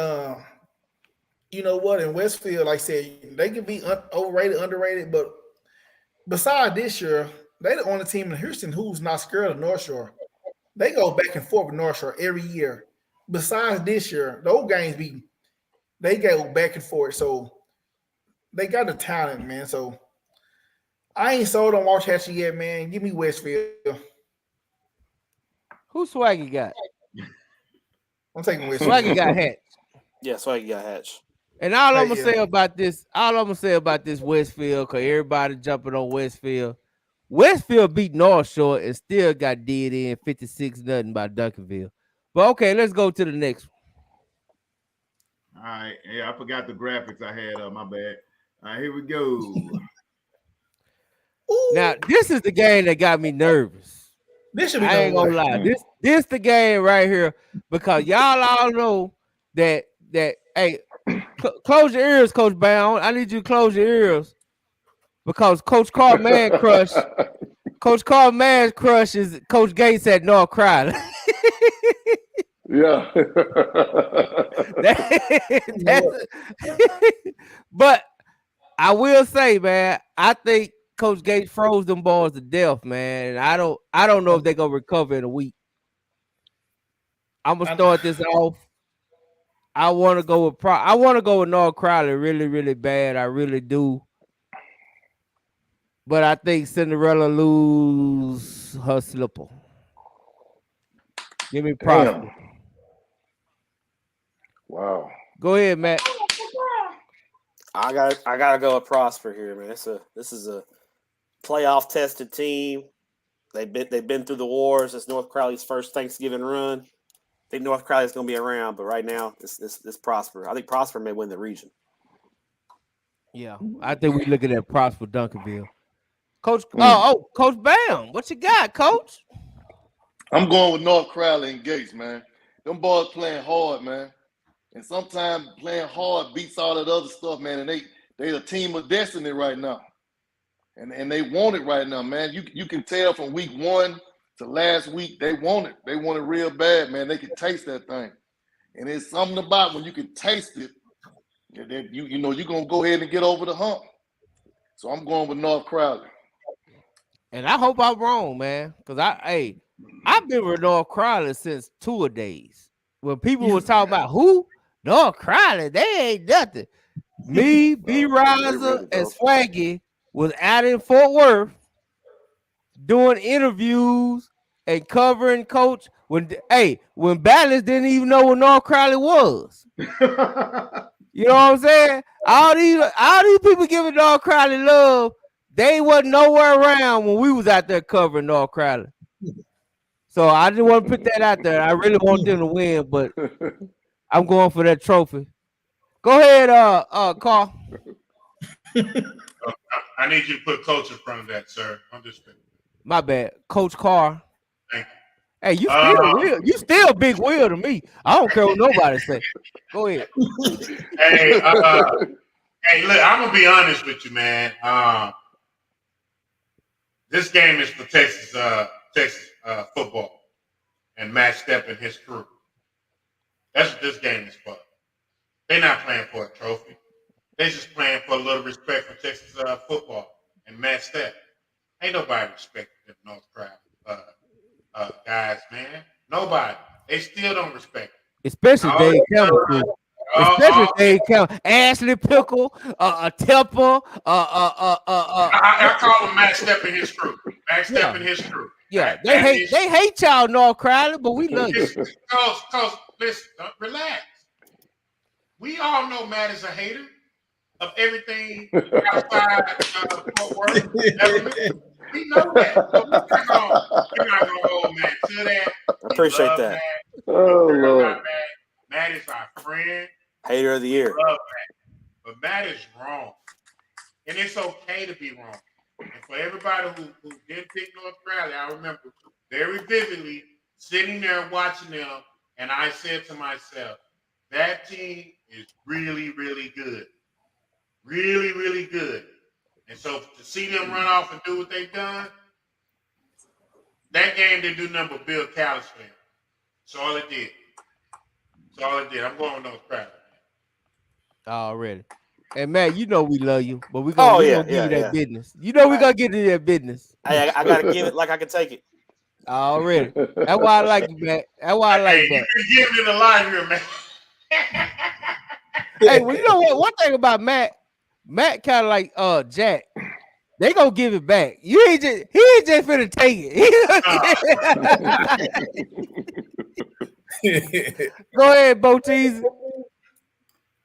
you know what? In Westfield, like I said, they can be overrated, underrated, but besides this year, they're the only team in Houston who's not scared of North Shore. They go back and forth with North Shore every year. Besides this year, those games be they go back and forth. So they got the talent, man. So I ain't sold on Waxahachie yet, man. Give me Westfield. Who Swaggy got? I'm taking Westfield. Swaggy got Hatch. Yeah, Swaggy got Hatch. And all I'm Hey, gonna yeah. say about this Westfield, because everybody jumping on Westfield. Westfield beat North Shore and still got did in 56-0 by Duncanville. But okay, let's go to the next one. All right. Yeah, I forgot the graphics I had. My bad. All right, here we go. Now, this is the game that got me nervous. This should be I ain't gonna lie. This the game right here, because y'all all know that hey, close your ears, Coach Bound. I need you to close your ears, because Coach Carman crush is Coach Gates at North Crowley. Yeah. But I will say, man, I think Coach Gates froze them balls to death, man. And I don't know if they're gonna recover in a week. I'm gonna start this off. I want to go with North Crowley really, really bad. I really do. But I think Cinderella lose her slipper. Give me Prosper. Damn. Wow. Go ahead, Matt. I gotta go with Prosper here, man. This is a playoff tested team. They've been through the wars. It's North Crowley's first Thanksgiving run. I think North Crowley's gonna be around, but right now this Prosper. I think Prosper may win the region. Yeah, I think we looking at Prosper Duncanville. Coach, Coach Bam, what you got, Coach? I'm going with North Crowley and Gates, man. Them boys playing hard, man. And sometimes playing hard beats all that other stuff, man. And they a team of destiny right now. And they want it right now, man. You can tell from week 1 to last week, they want it. They want it real bad, man. They can taste that thing. And it's something about when you can taste it, that you know you're gonna go ahead and get over the hump. So I'm going with North Crowley. And I hope I'm wrong, man. Because I've been with North Crowley since tour days. When people was talking about who? North Crowley, they ain't nothing. Me, B Riser, and Swaggy was out in Fort Worth doing interviews and covering Coach when Ballas didn't even know what North Crowley was. You know what I'm saying? All these people giving North Crowley love. They wasn't nowhere around when we was out there covering North Crowley. So I just want to put that out there. I really want them to win, but I'm going for that trophy. Go ahead, Carl. I need you to put Coach in front of that, sir. I'm just kidding. My bad, Coach Carr. Thank you. Hey, you still real. You still Big Will to me. I don't care what nobody say. Go ahead. Hey, look, I'm gonna be honest with you, man. This game is for Texas football and Matt Stepp and his crew. That's what this game is for. They're not playing for a trophy. They're just playing for a little respect for Texas football and Matt Stepp. Ain't nobody respecting them North Crowley guys, man. Nobody. They still don't respect it. Especially Dave Campbell. Especially Dave Campbell. Ashley Pickle, Temple. I call him Matt Stepp and his crew. Matt Stepp and his crew. Yeah, they hate y'all, North Crowley, but we love you. Cause, listen, relax. We all know Matt is a hater of everything outside Fort Worth. We know that. So we're not gonna hold Matt to that. Appreciate that. Matt. Oh, Lord. Matt is our friend. Hater of the year. We love Matt. But Matt is wrong. And it's okay to be wrong. And for everybody who didn't pick North Crowley, I remember very vividly sitting there watching them, and I said to myself, that team is really, really good. Really, really good. And so to see them run off and do what they've done, that game didn't do nothing but build Callis fans. That's all it did. That's all it did. I'm going with North Crowley. Already. And Matt, you know we love you, but we're gonna give you that business. You know we're gonna get you that business. Hey, I gotta give it like I can take it. Already. That's why I like you, Matt. That's why I like that. You're giving it a lot here, man. Hey, well, you know what? One thing about Matt kind of like Jack. They gonna give it back. He ain't just finna take it. Go ahead, Botees.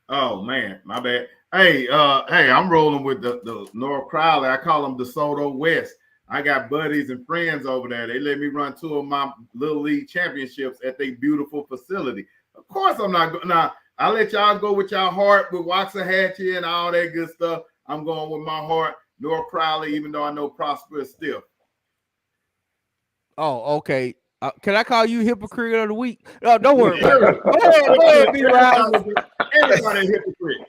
Oh man, my bad. Hey, I'm rolling with the North Crowley. I call them DeSoto West. I got buddies and friends over there. They let me run 2 of my little league championships at their beautiful facility. Of course, I'm not going. Now, I let y'all go with y'all heart with Waxahachie and all that good stuff. I'm going with my heart, North Crowley, even though I know Prosper is still. Oh, okay. Can I call you hypocrite of the week? No, don't worry. Go ahead, B-Rob. Everybody hypocrite.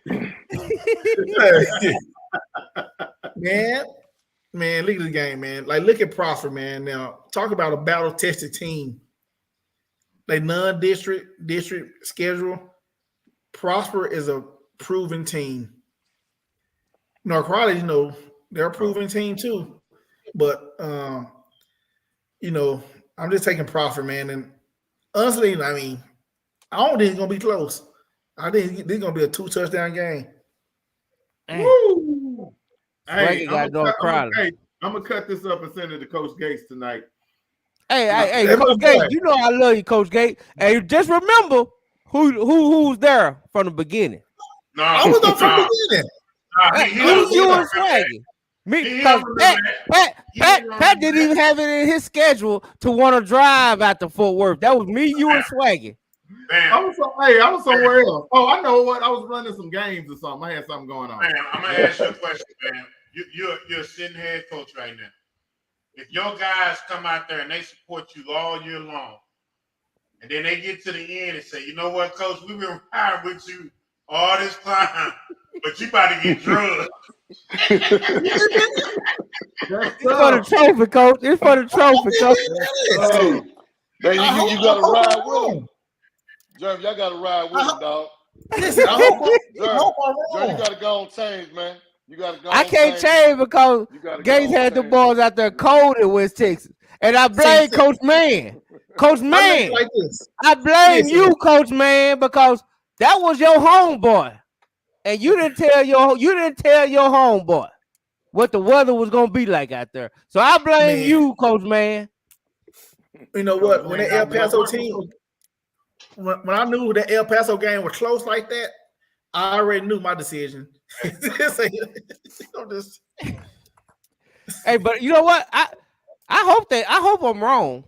Man, look at the game, man. Like, look at Prosper, man. Now, talk about a battle-tested team. They non-district schedule. Prosper is a proven team. North Crowley, they're a proven team too. But, I'm just taking Prosper, man. And honestly, I mean, I don't think it's going to be close. I think this is going to be a 2-touchdown game. Woo! Hey, I'm going to cut this up and send it to Coach Gates tonight. Hey, Coach Gates, you know I love you, Coach Gates. Hey, just remember who's there from the beginning. No, I was there from the beginning. You and Swaggy. Because Pat didn't even have it in his schedule to want to drive out to Fort Worth. That was me, you, and Swaggy. I was somewhere else. Oh, I know what. I was running some games or something. I had something going on. Man, I'm gonna ask you a question, man. You're a sitting head coach right now. If your guys come out there and they support you all year long, and then they get to the end and say, you know what, Coach, we've been riding with you all this time, but you about to get drugged. It's for the trophy, Coach. It's for the trophy, Coach. You got to ride with them. Jeremy, y'all got to ride with them, dog. Listen, Jeremy, you got to go on change, man. You got to go. I can't change because Gates had the balls out there cold in West Texas, and I blame Coach Man. Coach Man, I blame you, Coach Man, because that was your homeboy, and you didn't tell your homeboy what the weather was gonna be like out there. So I blame you, Coach Man. You know what? When the El Paso team, when I knew that El Paso game was close like that, I already knew my decision. Hey, but you know what? I hope I'm wrong.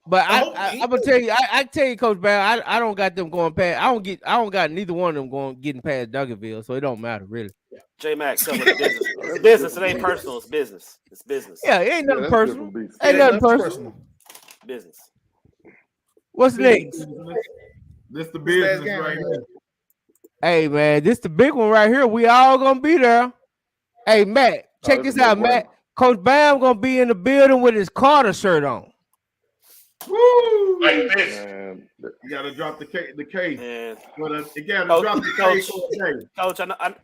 But I'm gonna tell you, I tell you, Coach Brown, I don't got them going past. I don't got neither one of them getting past Duncanville, so it don't matter really. J Max, business. It's business. It ain't personal. It's business. It's business. Yeah, it ain't nothing personal. Ain't nothing personal. Business. What's next? This the business right here. Hey man, this the big one right here. We all gonna be there. Hey Matt, check this out, Matt. Coach Bam gonna be in the building with his Carter shirt on. Woo! Like this. Man, you gotta drop the case. Man. You gotta drop the case.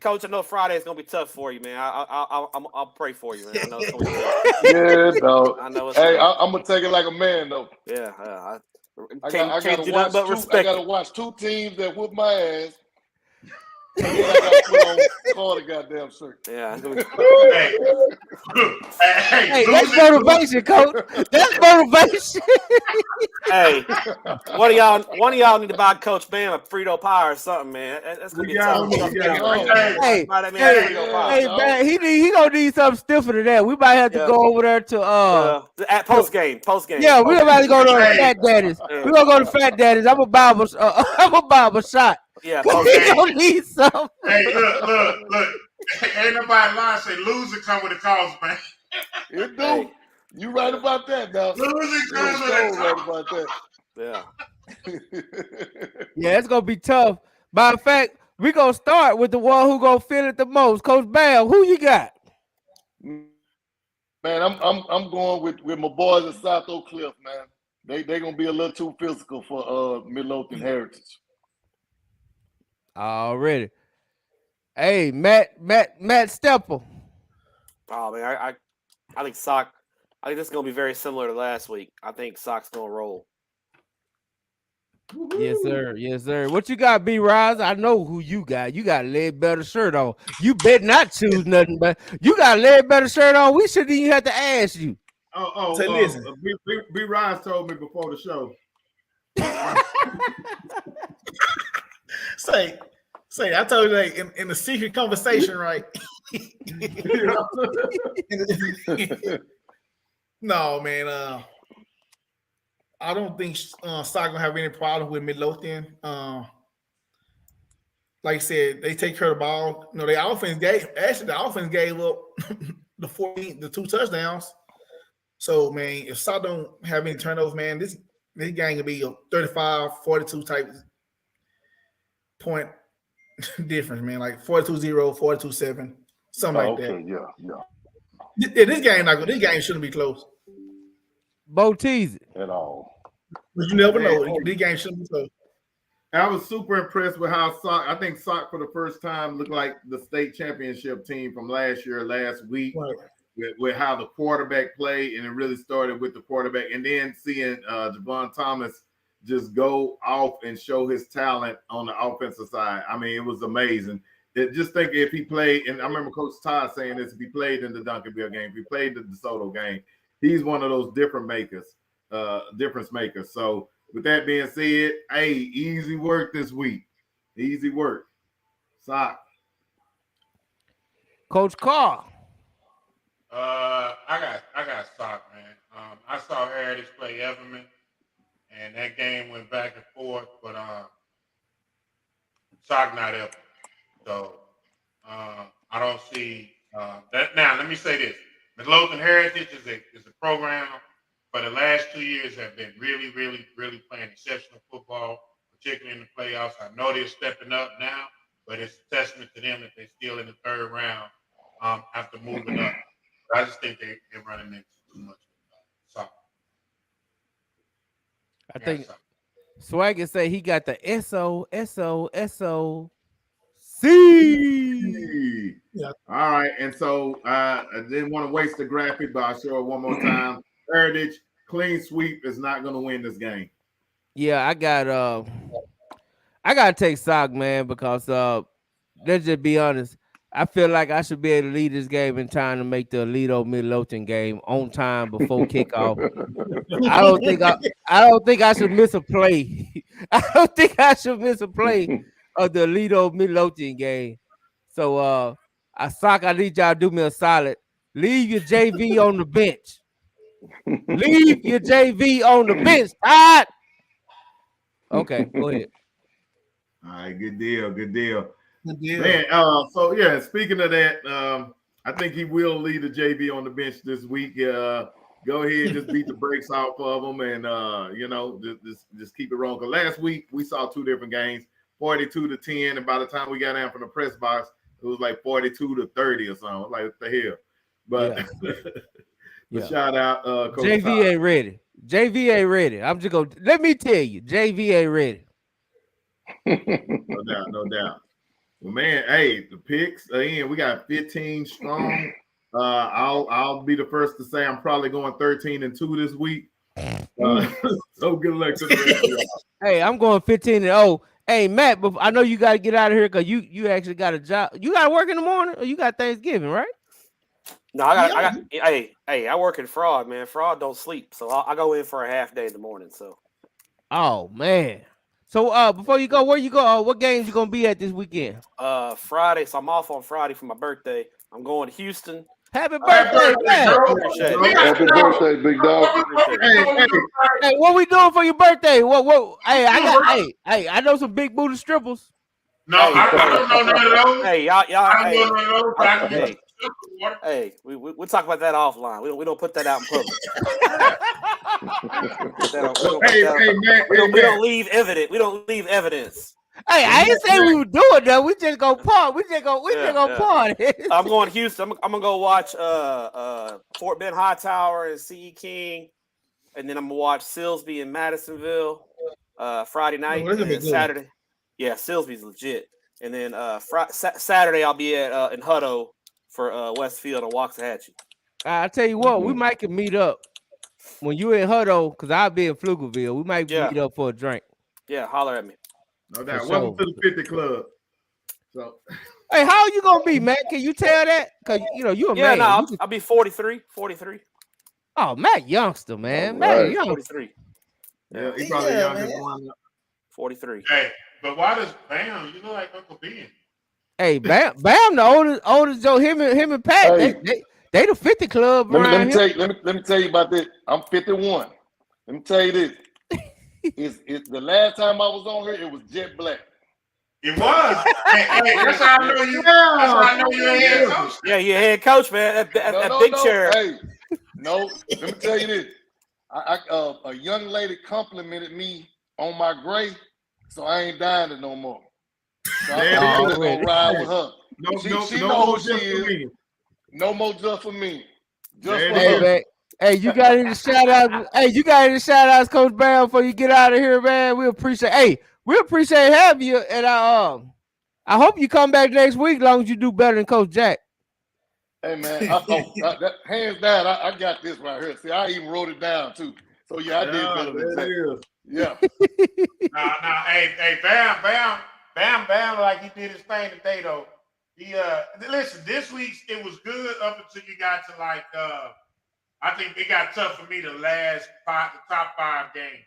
Coach, I know Friday is gonna be tough for you, man. I'll pray for you, man. I know it's gonna be tough. Yeah, dog. I know. Hey, I'm gonna take it like a man, though. Yeah, I gotta watch 2 teams that whoop my ass. And then I gotta put on Carter goddamn shirt. Yeah. Hey, that's motivation, Coach. That's motivation. Hey, one of y'all need to buy Coach Bam a Frito pie or something, man. That's gonna be tough. Hey, man, he gonna need something stiffer than that. We might have to go over there to at post game. Yeah, we're about to go to Fat Daddy's. We're gonna go to Fat Daddy's. I'm gonna buy him a shot. Yeah, he gonna need some. Hey, look. Ain't nobody lying. Say loser come with a cause, man. It do. You right about that, now. Loser comes with a cause. Right about that. Yeah, it's gonna be tough. Matter of fact, we gonna start with the one who gonna feel it the most. Coach Bam, who you got? Man, I'm going with my boys at South Oak Cliff, man. They gonna be a little too physical for Midlothian Heritage. Already. Hey, Matt Stepper. Oh man, I think I think this is gonna be very similar to last week. I think Sock's gonna roll. Yes, sir. Yes, sir. What you got, B Rise? I know who you got. You got a leg better shirt on. You better not choose nothing, but you got a leg better shirt on. We shouldn't even have to ask you. Say, listen. B Rise told me before the show. Say, I told you that in the secret conversation, right? No, man. I don't think Stock gonna have any problem with Midlothian. Like I said, they take care of the ball. You know, the offense gave up the 2 touchdowns. So, man, if Stock don't have any turnovers, man, this game will be a 35-42 type point difference, man. Like 42-0, 42-7, something like that. Yeah. This game shouldn't be close. Bo tease it. At all. But you never know. This game shouldn't be close. I was super impressed with how Sock, I think Sock for the first time looked like the state championship team from last week, Right. with how the quarterback played, and it really started with the quarterback, and then seeing Javon Thomas just go off and show his talent on the offensive side. I mean, it was amazing. Just think if he played, and I remember Coach Todd saying this, if he played in the Duncanville game, if he played the DeSoto game, he's one of those difference makers. So with that being said, hey, easy work this week. Easy work. Sock. Coach Carr. I got Sock, man. I saw Heritage play Everman, and that game went back and forth, but Sock not Everman. So I don't see that. Now, let me say this. Midlothian Heritage is a program for the last 2 years have been really, really, really playing exceptional football, particularly in the playoffs. I know they're stepping up now, but it's a testament to them that they're still in the third round after moving up. But I just think they're running into too much soccer. I think Swagger say he got the SOC. Yeah. All right. And so I didn't want to waste the graphic, but I'll show it one more time. Heritage clean sweep is not going to win this game. Yeah, I gotta take Sock, man, because let's just be honest. I feel like I should be able to lead this game in time to make the Aledo Midlothian game on time before kickoff. I don't think I should miss a play. I don't think I should miss a play of the Aledo Midlothian game. So Sock, I need y'all to do me a solid. Leave your JV on the bench. Leave your JV on the bench, Todd. Okay, go ahead. All right, good deal. Man, so yeah, speaking of that, I think he will lead the JV on the bench this week. Go ahead, just beat the brakes off of them, and just keep it rolling. Because last week we saw 2 different games, 42-10, and by the time we got down from the press box, it was like 42-30 or something. Like, what the hell? But yeah. Shout out, Coach JV Todd. ain't ready. JV ain't ready. I'm just gonna let me tell you, JV ain't ready. No doubt. Well, man, hey, the picks again. We got 15 strong. I'll be the first to say I'm probably going 13-2 this week. So good luck to the rest of y'all. Hey, I'm going 15-0. Hey, Matt, but I know you got to get out of here because you actually got a job. You got to work in the morning, or you got Thanksgiving, right? No, I work in fraud, man. Fraud don't sleep, so I go in for a half day in the morning. So, oh man. So before you go, where you go? What games you gonna be at this weekend? Friday. So I'm off on Friday for my birthday. I'm going to Houston. Happy birthday, man! Happy birthday, big dog. Hey, what we doing for your birthday? What? Hey, I know some big booty strippers. No, I don't know none of those. Hey, y'all. Hey, we'll talk about that offline. We don't put that out in public. We don't leave evidence. We don't leave evidence. Hey, I ain't say we were doing that. We just go part. We just go party. I'm going to Houston. I'm gonna go watch Fort Bend Hightower and C.E. King, and then I'm gonna watch Silsby and Madisonville Friday night and Saturday. Yeah, Silsby's legit. And then Saturday I'll be at in Hutto for Westfield and Waxahachie. I tell you what, we might can meet up when you in Hutto, because I'll be in Pflugerville. We might meet up for a drink. Yeah, holler at me. No doubt. For Welcome sure. to the 50 Club. So Hey, how you gonna be, Matt? Can you tell that? Cause you a Yeah, man. no, You can- I'll be 43. 43. oh, Matt youngster, man. All Matt right. young. 43. yeah, he probably Yeah, youngest man. one. 43. Hey, but why does Bam? You look like Uncle Ben. Hey, Bam, the oldest Joe. Him and Pat. Hey. They the 50 Club. Let around me here. let me tell you about this. I'm 51. Let me tell you this. It's the last time I was on here, it was jet black. It was. Hey, that's how I know you. That's how I know you're a head coach. Yeah, you're head coach, man. That big chair. Hey, no, let me tell you this. A young lady complimented me on my gray, so I ain't dying it no more. So I'm just gonna ride with her. She know who she is. No more just for me. Just for Hey, her. man. Hey, you got any shout outs? Hey, you got any shout outs, Coach Bam, before you get out of here, man? We appreciate having you. And I hope you come back next week, long as you do better than Coach Jack. Hey man, hands down, I got this right here. See, I even wrote it down too. So yeah, I did better than that. Yeah. Nah. Hey, Bam, like he did his thing today though. Listen, this week it was good up until you got to like I think it got tough for me the top 5 games.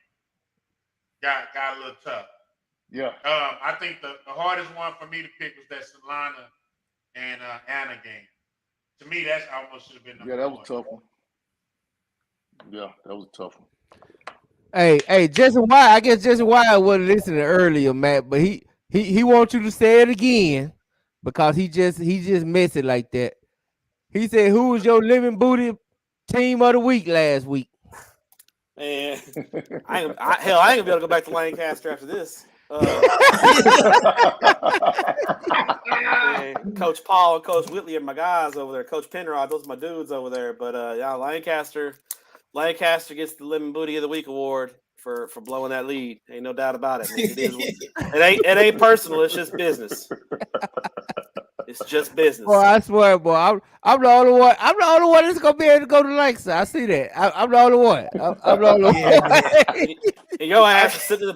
Got a little tough. Yeah. I think the hardest one for me to pick was that Solana and Anna game. To me, that's almost should have been number that was one. a tough one. Yeah, that was a tough one. Hey, Jason White. I guess Jason White wasn't listening earlier, Matt, but he wants you to say it again because he just missed it like that. He said, "Who was your living booty team of the week last week?" Man, I ain't gonna be able to go back to Lancaster after this. Coach Paul and Coach Whitley are my guys over there. Coach Penrod, those are my dudes over there. But yeah, Lancaster gets the Living Booty of the Week award for blowing that lead. Ain't no doubt about it. It ain't personal. It's just business. It's just business. Boy, I swear, boy, I'm the only one. I'm the only one that's gonna be able to go to Lancaster. I see that. I'm the only one. I'm the only one. And your ass is sitting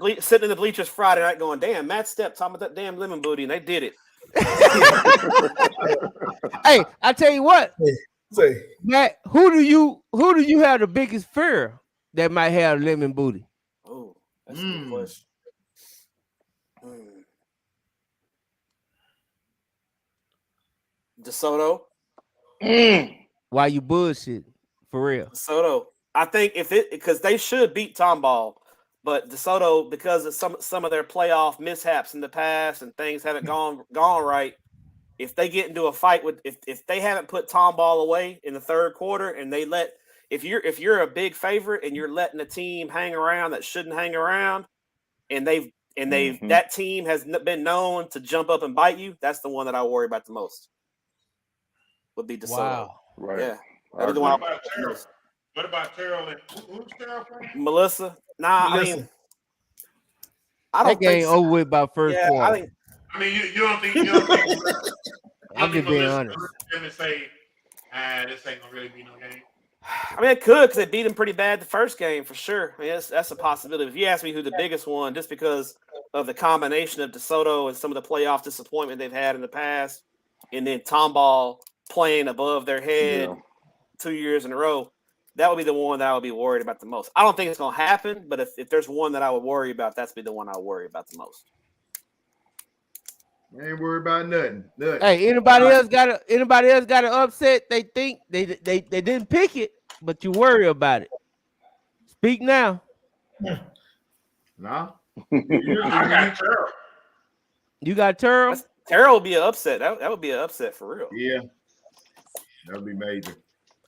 in the bleachers Friday night, going, "Damn, Matt Stepp talking about that damn Lemon Booty," and they did it. Hey, I tell you what, Say, Matt, who do you have the biggest fear that might have Lemon Booty? Oh, that's a good question. DeSoto. Why you bullshit? For real. DeSoto. I think because they should beat Tomball, but DeSoto, because of some of their playoff mishaps in the past and things haven't gone right, if they get into a fight with if they haven't put Tomball away in the third quarter and they if you're a big favorite and you're letting a team hang around that shouldn't hang around, and that team has been known to jump up and bite you, that's the one that I worry about the most. Would be DeSoto. Wow. Right. Yeah. What about Terrell? And who's Terrell from? Melissa? Nah, Melissa. I don't That game over with by first quarter. I mean, you don't think I'm just being honest. Them to say, this ain't gonna really be no game. I mean, it could because they beat him pretty bad the first game for sure. I mean, that's a possibility. If you ask me who the biggest one, just because of the combination of DeSoto and some of the playoff disappointment they've had in the past, and then Tomball playing above their head 2 years in a row, that would be the one that I would be worried about the most. I don't think it's going to happen, but if there's one that I would worry about, that's be the one I would worry about the most. I ain't worried about nothing. Hey, anybody else got an upset? They think they didn't pick it, but you worry about it. Speak now. No. I got Terrell. You got Terrell? Terrell would be an upset. That would be an upset for real. Yeah. That would be major.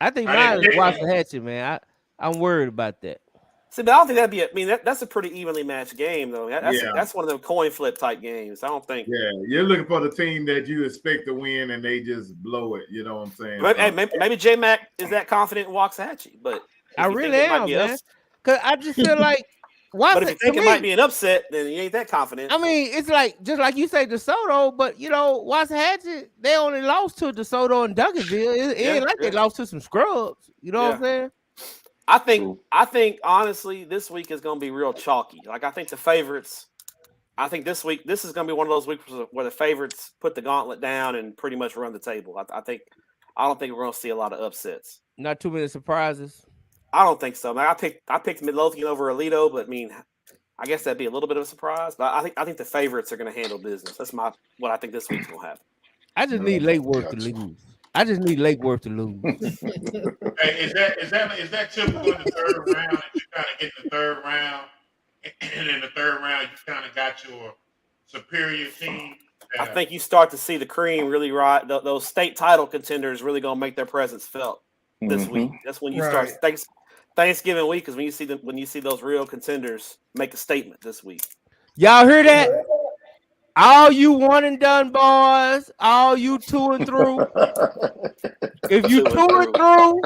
I think mine is Waxahachie, man. I'm worried about that. See, but I don't think that'd be. I mean, that's a pretty evenly matched game, though. That's one of them coin flip type games. I don't think. Yeah, you're looking for the team that you expect to win, and they just blow it. You know what I'm saying? Maybe J Mac is that confident in Waxahachie, but I really am, man. Because I just feel like. But if you think it might be an upset, then you ain't that confident. I mean, it's like just like you say DeSoto, but Waxahachie, they only lost to DeSoto and Duncanville. It ain't like they lost to some scrubs. You know what I'm saying? I think honestly, this week is going to be real chalky. Like I think the favorites. I think this is going to be one of those weeks where the favorites put the gauntlet down and pretty much run the table. I don't think we're going to see a lot of upsets. Not too many surprises. I don't think so, man. I picked Midlothian over Alito, but I mean, I guess that'd be a little bit of a surprise. But I think the favorites are going to handle business. That's what I think this week's going to happen. I just need Lake Worth to lose. I just need Lake Worth to lose. Hey, is that typical in the third round? If you kind of get the third round, and in the third round you kind of got your superior team. I think you start to see the cream really rise. Those state title contenders really going to make their presence felt this week. That's when you start. Thanksgiving week is when you see those real contenders make a statement this week. Y'all hear that? All you one and done boys, all you 2 and through. If you 2 and through,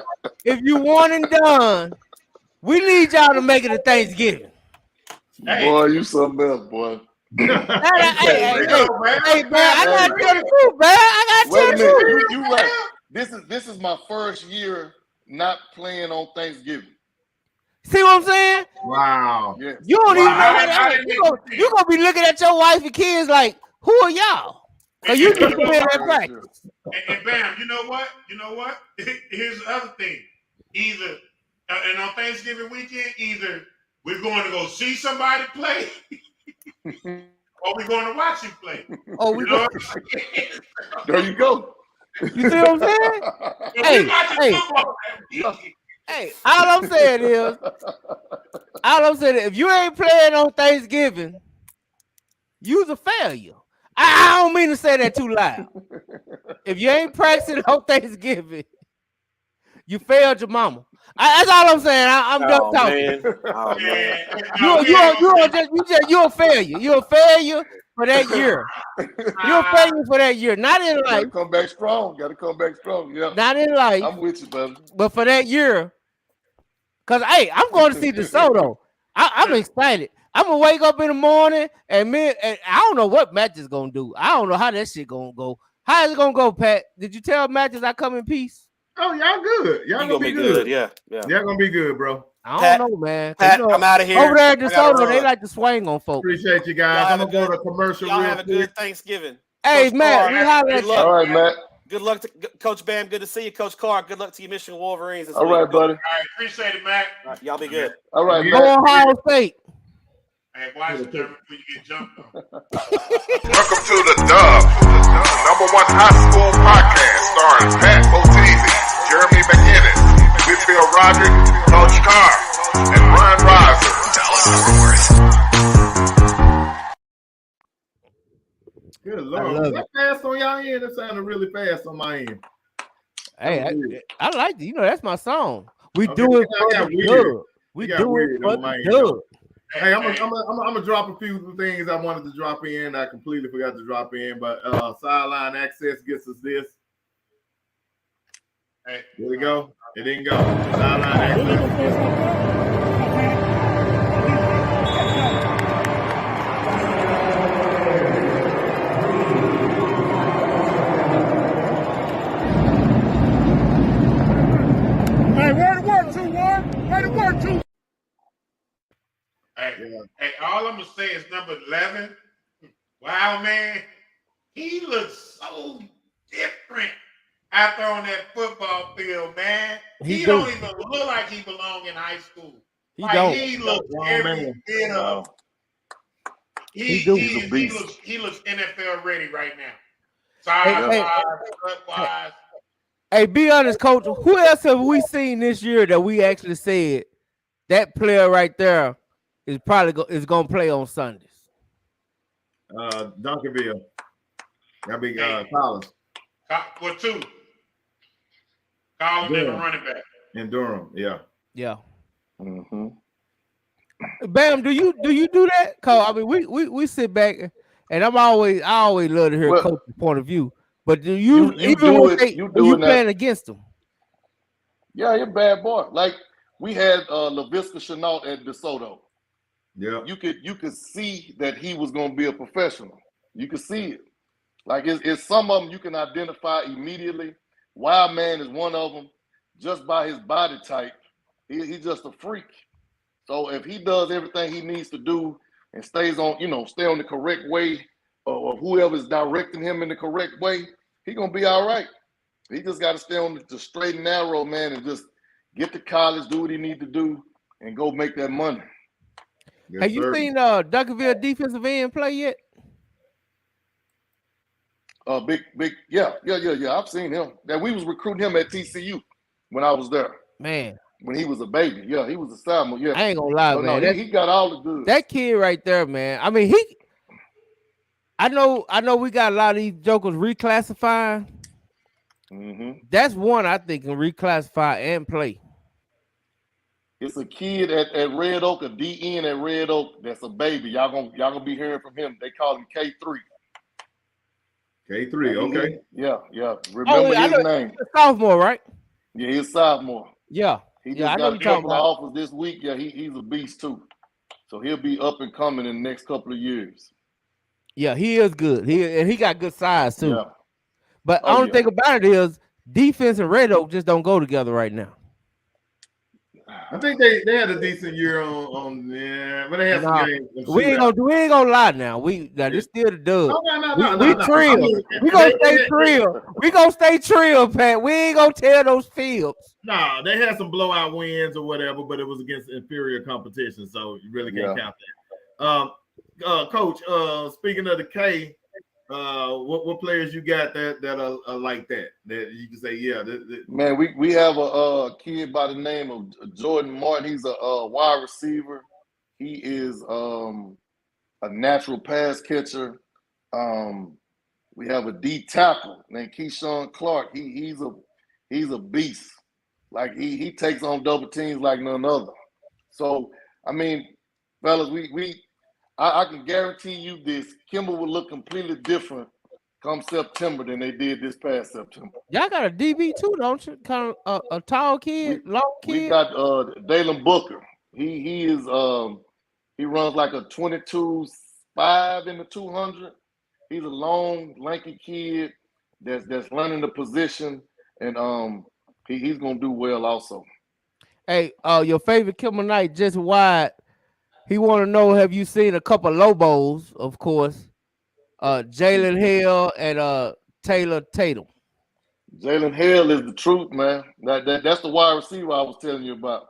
if you one and done, we need y'all to make it a Thanksgiving. Boy, you something else, boy. Hey, man, I gotta tell the truth, man. I gotta tell the truth. You right. This is my first year not playing on Thanksgiving. See what I'm saying? Wow. Yeah. You don't even know that. You're gonna be looking at your wife and kids like, who are y'all? Cause you just been at practice. And bam, you know what? Here's the other thing. Either and on Thanksgiving weekend, either we're going to go see somebody play, or we're going to watch him play. Oh, we go. There you go. You see what I'm saying? Hey, all I'm saying is, if you ain't playing on Thanksgiving, you's a failure. I don't mean to say that too loud. If you ain't practicing on Thanksgiving, you failed your mama. That's all I'm saying. I'm done talking. You're a failure. You're a failure for that year. You're a failure for that year. Not in life. Gotta come back strong. Yeah. Not in life. I'm with you, brother. But for that year, because hey, I'm going to see DeSoto. I'm excited. I'm gonna wake up in the morning and I don't know what Match is gonna do. I don't know how that shit gonna go. How is it gonna go, Pat? Did you tell Matches I come in peace? Oh, y'all good. Y'all gonna be good. Yeah. Y'all gonna be good, bro. I don't know, man. Pat, I'm out of here. Over there at DeSoto, they like to swing on folks. Appreciate you guys. I'm gonna go to commercial. Y'all have a good Thanksgiving. Hey, Coach Matt, we holler at you. All right, Matt. Good luck to Coach Bam. Good to see you, Coach Clark. Good luck to you, Michigan Wolverines. All right, buddy. All right, appreciate it, Matt. All right, y'all be good. All right, Go Ohio State. Hey, watch it, Jeremy, before you get jumped on. Welcome to the Dub, the #1 high school podcast starring Pat Botese, Jeremy McInnes, Whitfield Roderick, Coach Carr, and Brian Reiser. Good Lord. That fast on y'all end? It sounded really fast on my end. Hey, I like it. You know, that's my song. We do it for the dub. We do it for the dub. Hey, I'm gonna drop a few things I wanted to drop in. I completely forgot to drop in, but sideline access gets us this. Hey, here we go. It didn't go. Sideline access. Hey, all I'm gonna say is number 11. Wow, man, he looks so different out there on that football field, man. He don't even look like he belongs in high school. He looks every bit of. He looks NFL ready right now. Size-wise. Hey, be honest, Coach. Who else have we seen this year that we actually said that player right there is probably gonna play on Sundays? Duncanville. That big Collins. For 2. Collins and a running back. In Durham, yeah. Yeah. Mm-hmm. Bam, do you do that? Cause I mean, we sit back and I always love to hear Coach's point of view. But do you playing against them? Yeah, you're a bad boy. Like we had LaVisca Chenault at DeSoto. Yeah, you could see that he was going to be a professional. You could see it. Like it's some of them you can identify immediately. Wild Man is one of them, just by his body type. He's just a freak. So if he does everything he needs to do and stays on, stay on the correct way, or whoever's directing him in the correct way, he's gonna be all right. He just got to stay on the straight and narrow, man, and just get to college, do what he need to do, and go make that money. Yes, Have you sir. seen Duncanville defensive end play yet? Big, yeah. I've seen him. That we was recruiting him at TCU when I was there. Man, when he was a baby, yeah, he was a sophomore. Yeah, I ain't gonna lie, man. No, he got all the good. That kid right there, man. I mean, I know we got a lot of these jokers reclassifying. Mm-hmm. That's one I think can reclassify and play. It's a kid at Red Oak, a DN at Red Oak. That's a baby. Y'all gonna be hearing from him. They call him K3. K3, okay. Yeah. Remember his name. He's a sophomore, right? Yeah, he's a sophomore. Yeah. He just got a couple of offers this week. Yeah, he's a beast too. So he'll be up and coming in the next couple of years. Yeah, he is good. He got good size too. Yeah. But the only thing about it is defense and Red Oak just don't go together right now. I think they had a decent year on but they had some games. We ain't gonna lie now. This still the dub. No. We trill. We gonna stay trill. We gonna stay trill, Pat. We ain't gonna tear those fields. No, they had some blowout wins or whatever, but it was against inferior competition, so you really can't count that. Coach, speaking of the K, what players you got that are like that you can say, man, we have a kid by the name of Jordan Martin. He's a wide receiver. He is a natural pass catcher. We have a D tackle named Keyshawn Clark. He's a beast. Like he takes on double teams like none other. So I mean, fellas, I can guarantee you this: Kimball will look completely different come September than they did this past September. Y'all got a DB too, don't you? Kind of a tall kid, long kid. We got Dalen Booker. He is he runs like a 22.5 in the 200. He's a long, lanky kid that's learning the position, and he's gonna do well also. Hey, your favorite Kimball Knight just wide. He want to know, have you seen a couple Lobos, of course, Jalen Hill and Taylor Tatum? Jalen Hill is the truth, man. That's the wide receiver I was telling you about.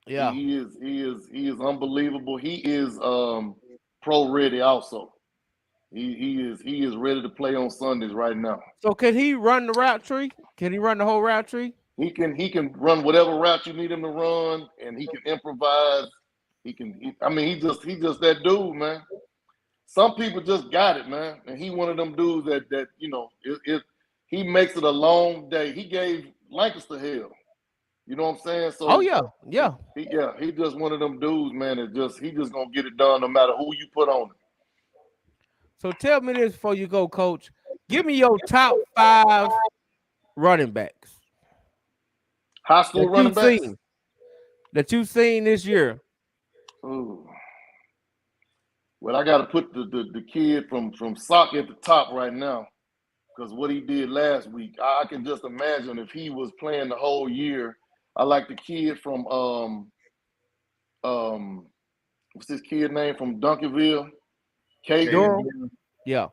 Yeah. He is unbelievable. He is pro ready also. He is ready to play on Sundays right now. So can he run the route tree? Can he run the whole route tree? He can run whatever route you need him to run, and he can improvise. He's just that dude, man. Some people just got it, man. And he one of them dudes that if he makes it a long day. He gave Lancaster hell. You know what I'm saying? So He just one of them dudes, man, he just gonna get it done no matter who you put on it. So tell me this before you go, Coach. Give me your top 5 running backs. High school running backs that you've seen this year. Ooh. Well, I got to put the kid from Sock at the top right now, because what he did last week, I can just imagine if he was playing the whole year. I like the kid from what's this kid name from Duncanville? Caden. Yeah,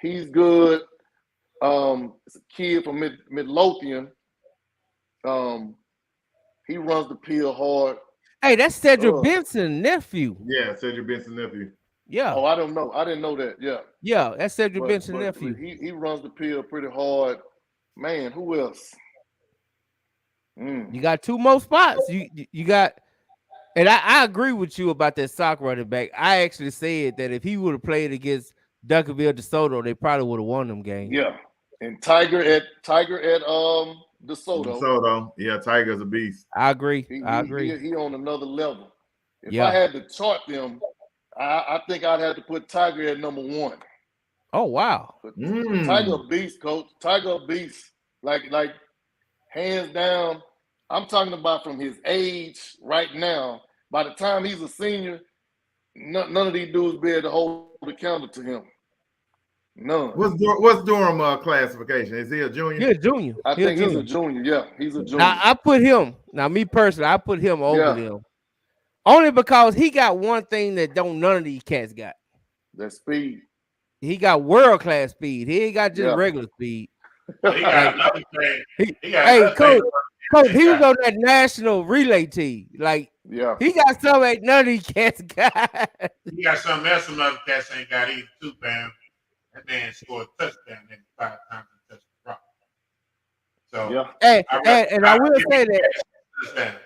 he's good. It's a kid from Midlothian. He runs the peel hard. Hey, that's Cedric Benson nephew. Yeah, Cedric Benson nephew. Yeah. Oh, I don't know. I didn't know that. Yeah. Yeah, that's Cedric Benson nephew. He runs the peel pretty hard. Man, who else? You got 2 more spots. You got, and I agree with you about that Sock running back. I actually said that if he would have played against Duncanville DeSoto, they probably would have won them games. Yeah. And Tiger at DeSoto. Yeah, Tiger's a beast. I agree. He on another level. If I had to chart them, I think I'd have to put Tiger at number 1. Oh wow. Tiger beast, coach. Tiger beast. Like hands down. I'm talking about from his age right now. By the time he's a senior, none of these dudes be able to hold the candle to him. None. What's Durham classification? Is he a junior? He's a junior. I think he's a junior. Yeah, he's a junior. Now I put him. Now me personally, I put him over Yeah. them. Only because he got one thing that don't none of these cats got. That speed. He got world class speed. He ain't got just Yeah. regular speed. He got another thing. He got Hey, another coach, thing. he was on that national relay team. Like, Yeah. he got something that none of these cats got. He got something else some other cats ain't got either too, Bam. That man scored a touchdown every 5 times he touched the rock. So yeah. And I will say that,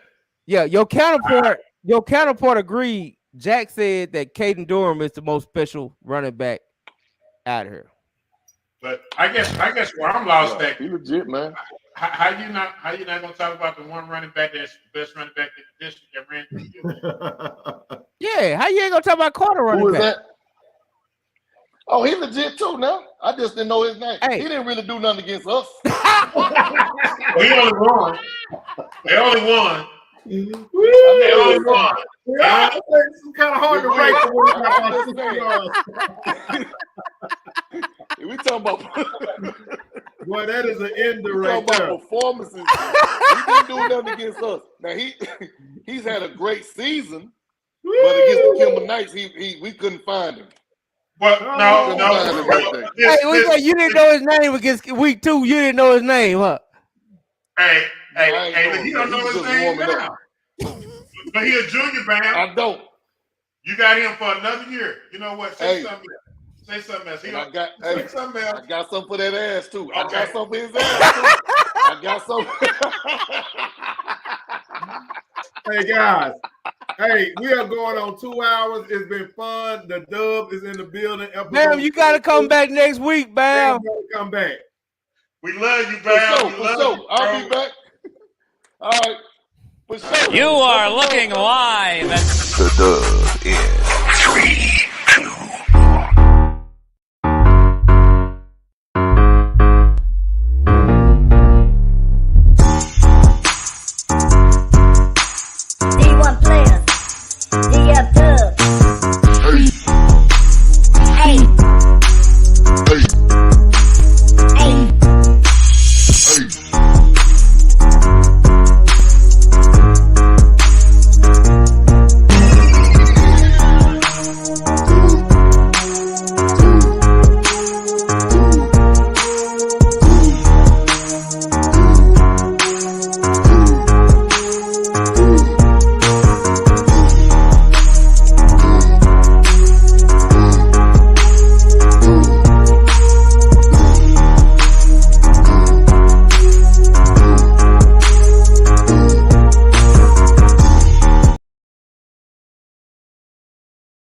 yeah, your counterpart agreed. Jack said that Caden Durham is the most special running back out of here. But I guess where I'm lost at, He legit, man. how you not gonna talk about the one running back that's the best running back in the district that ran through you? Yeah, how you ain't gonna talk about Carter running Who is back? that? Oh, he legit too now. I just didn't know his name. Hey. He didn't really do nothing against us. Well, he only won. They only won. They only won. Yeah, it's kind of hard to rate the one We talking about Boy, that is an ender we right talking there. about performances. He didn't do nothing against us. Now he's had a great season, but against the Kimber Knights, we couldn't find him. But no. Hey, you didn't know his name against week 2. You didn't know his name, huh? Hey, he don't know his just name warming now. But he a junior, Bam. I don't. You got him for another year. You know what? Say Hey. something else. Say something else. Say Something else. I got something for that ass too. I Okay. got something for his ass too. I got something. Hey guys, hey, we are going on 2 hours. It's been fun. The dub is in the building. Bam, you gotta come back next week, Bam. Come back. We love you, For Bam. sure, We for love sure. you, I'll bro. be back. All right. For sure. You are looking live at The dub is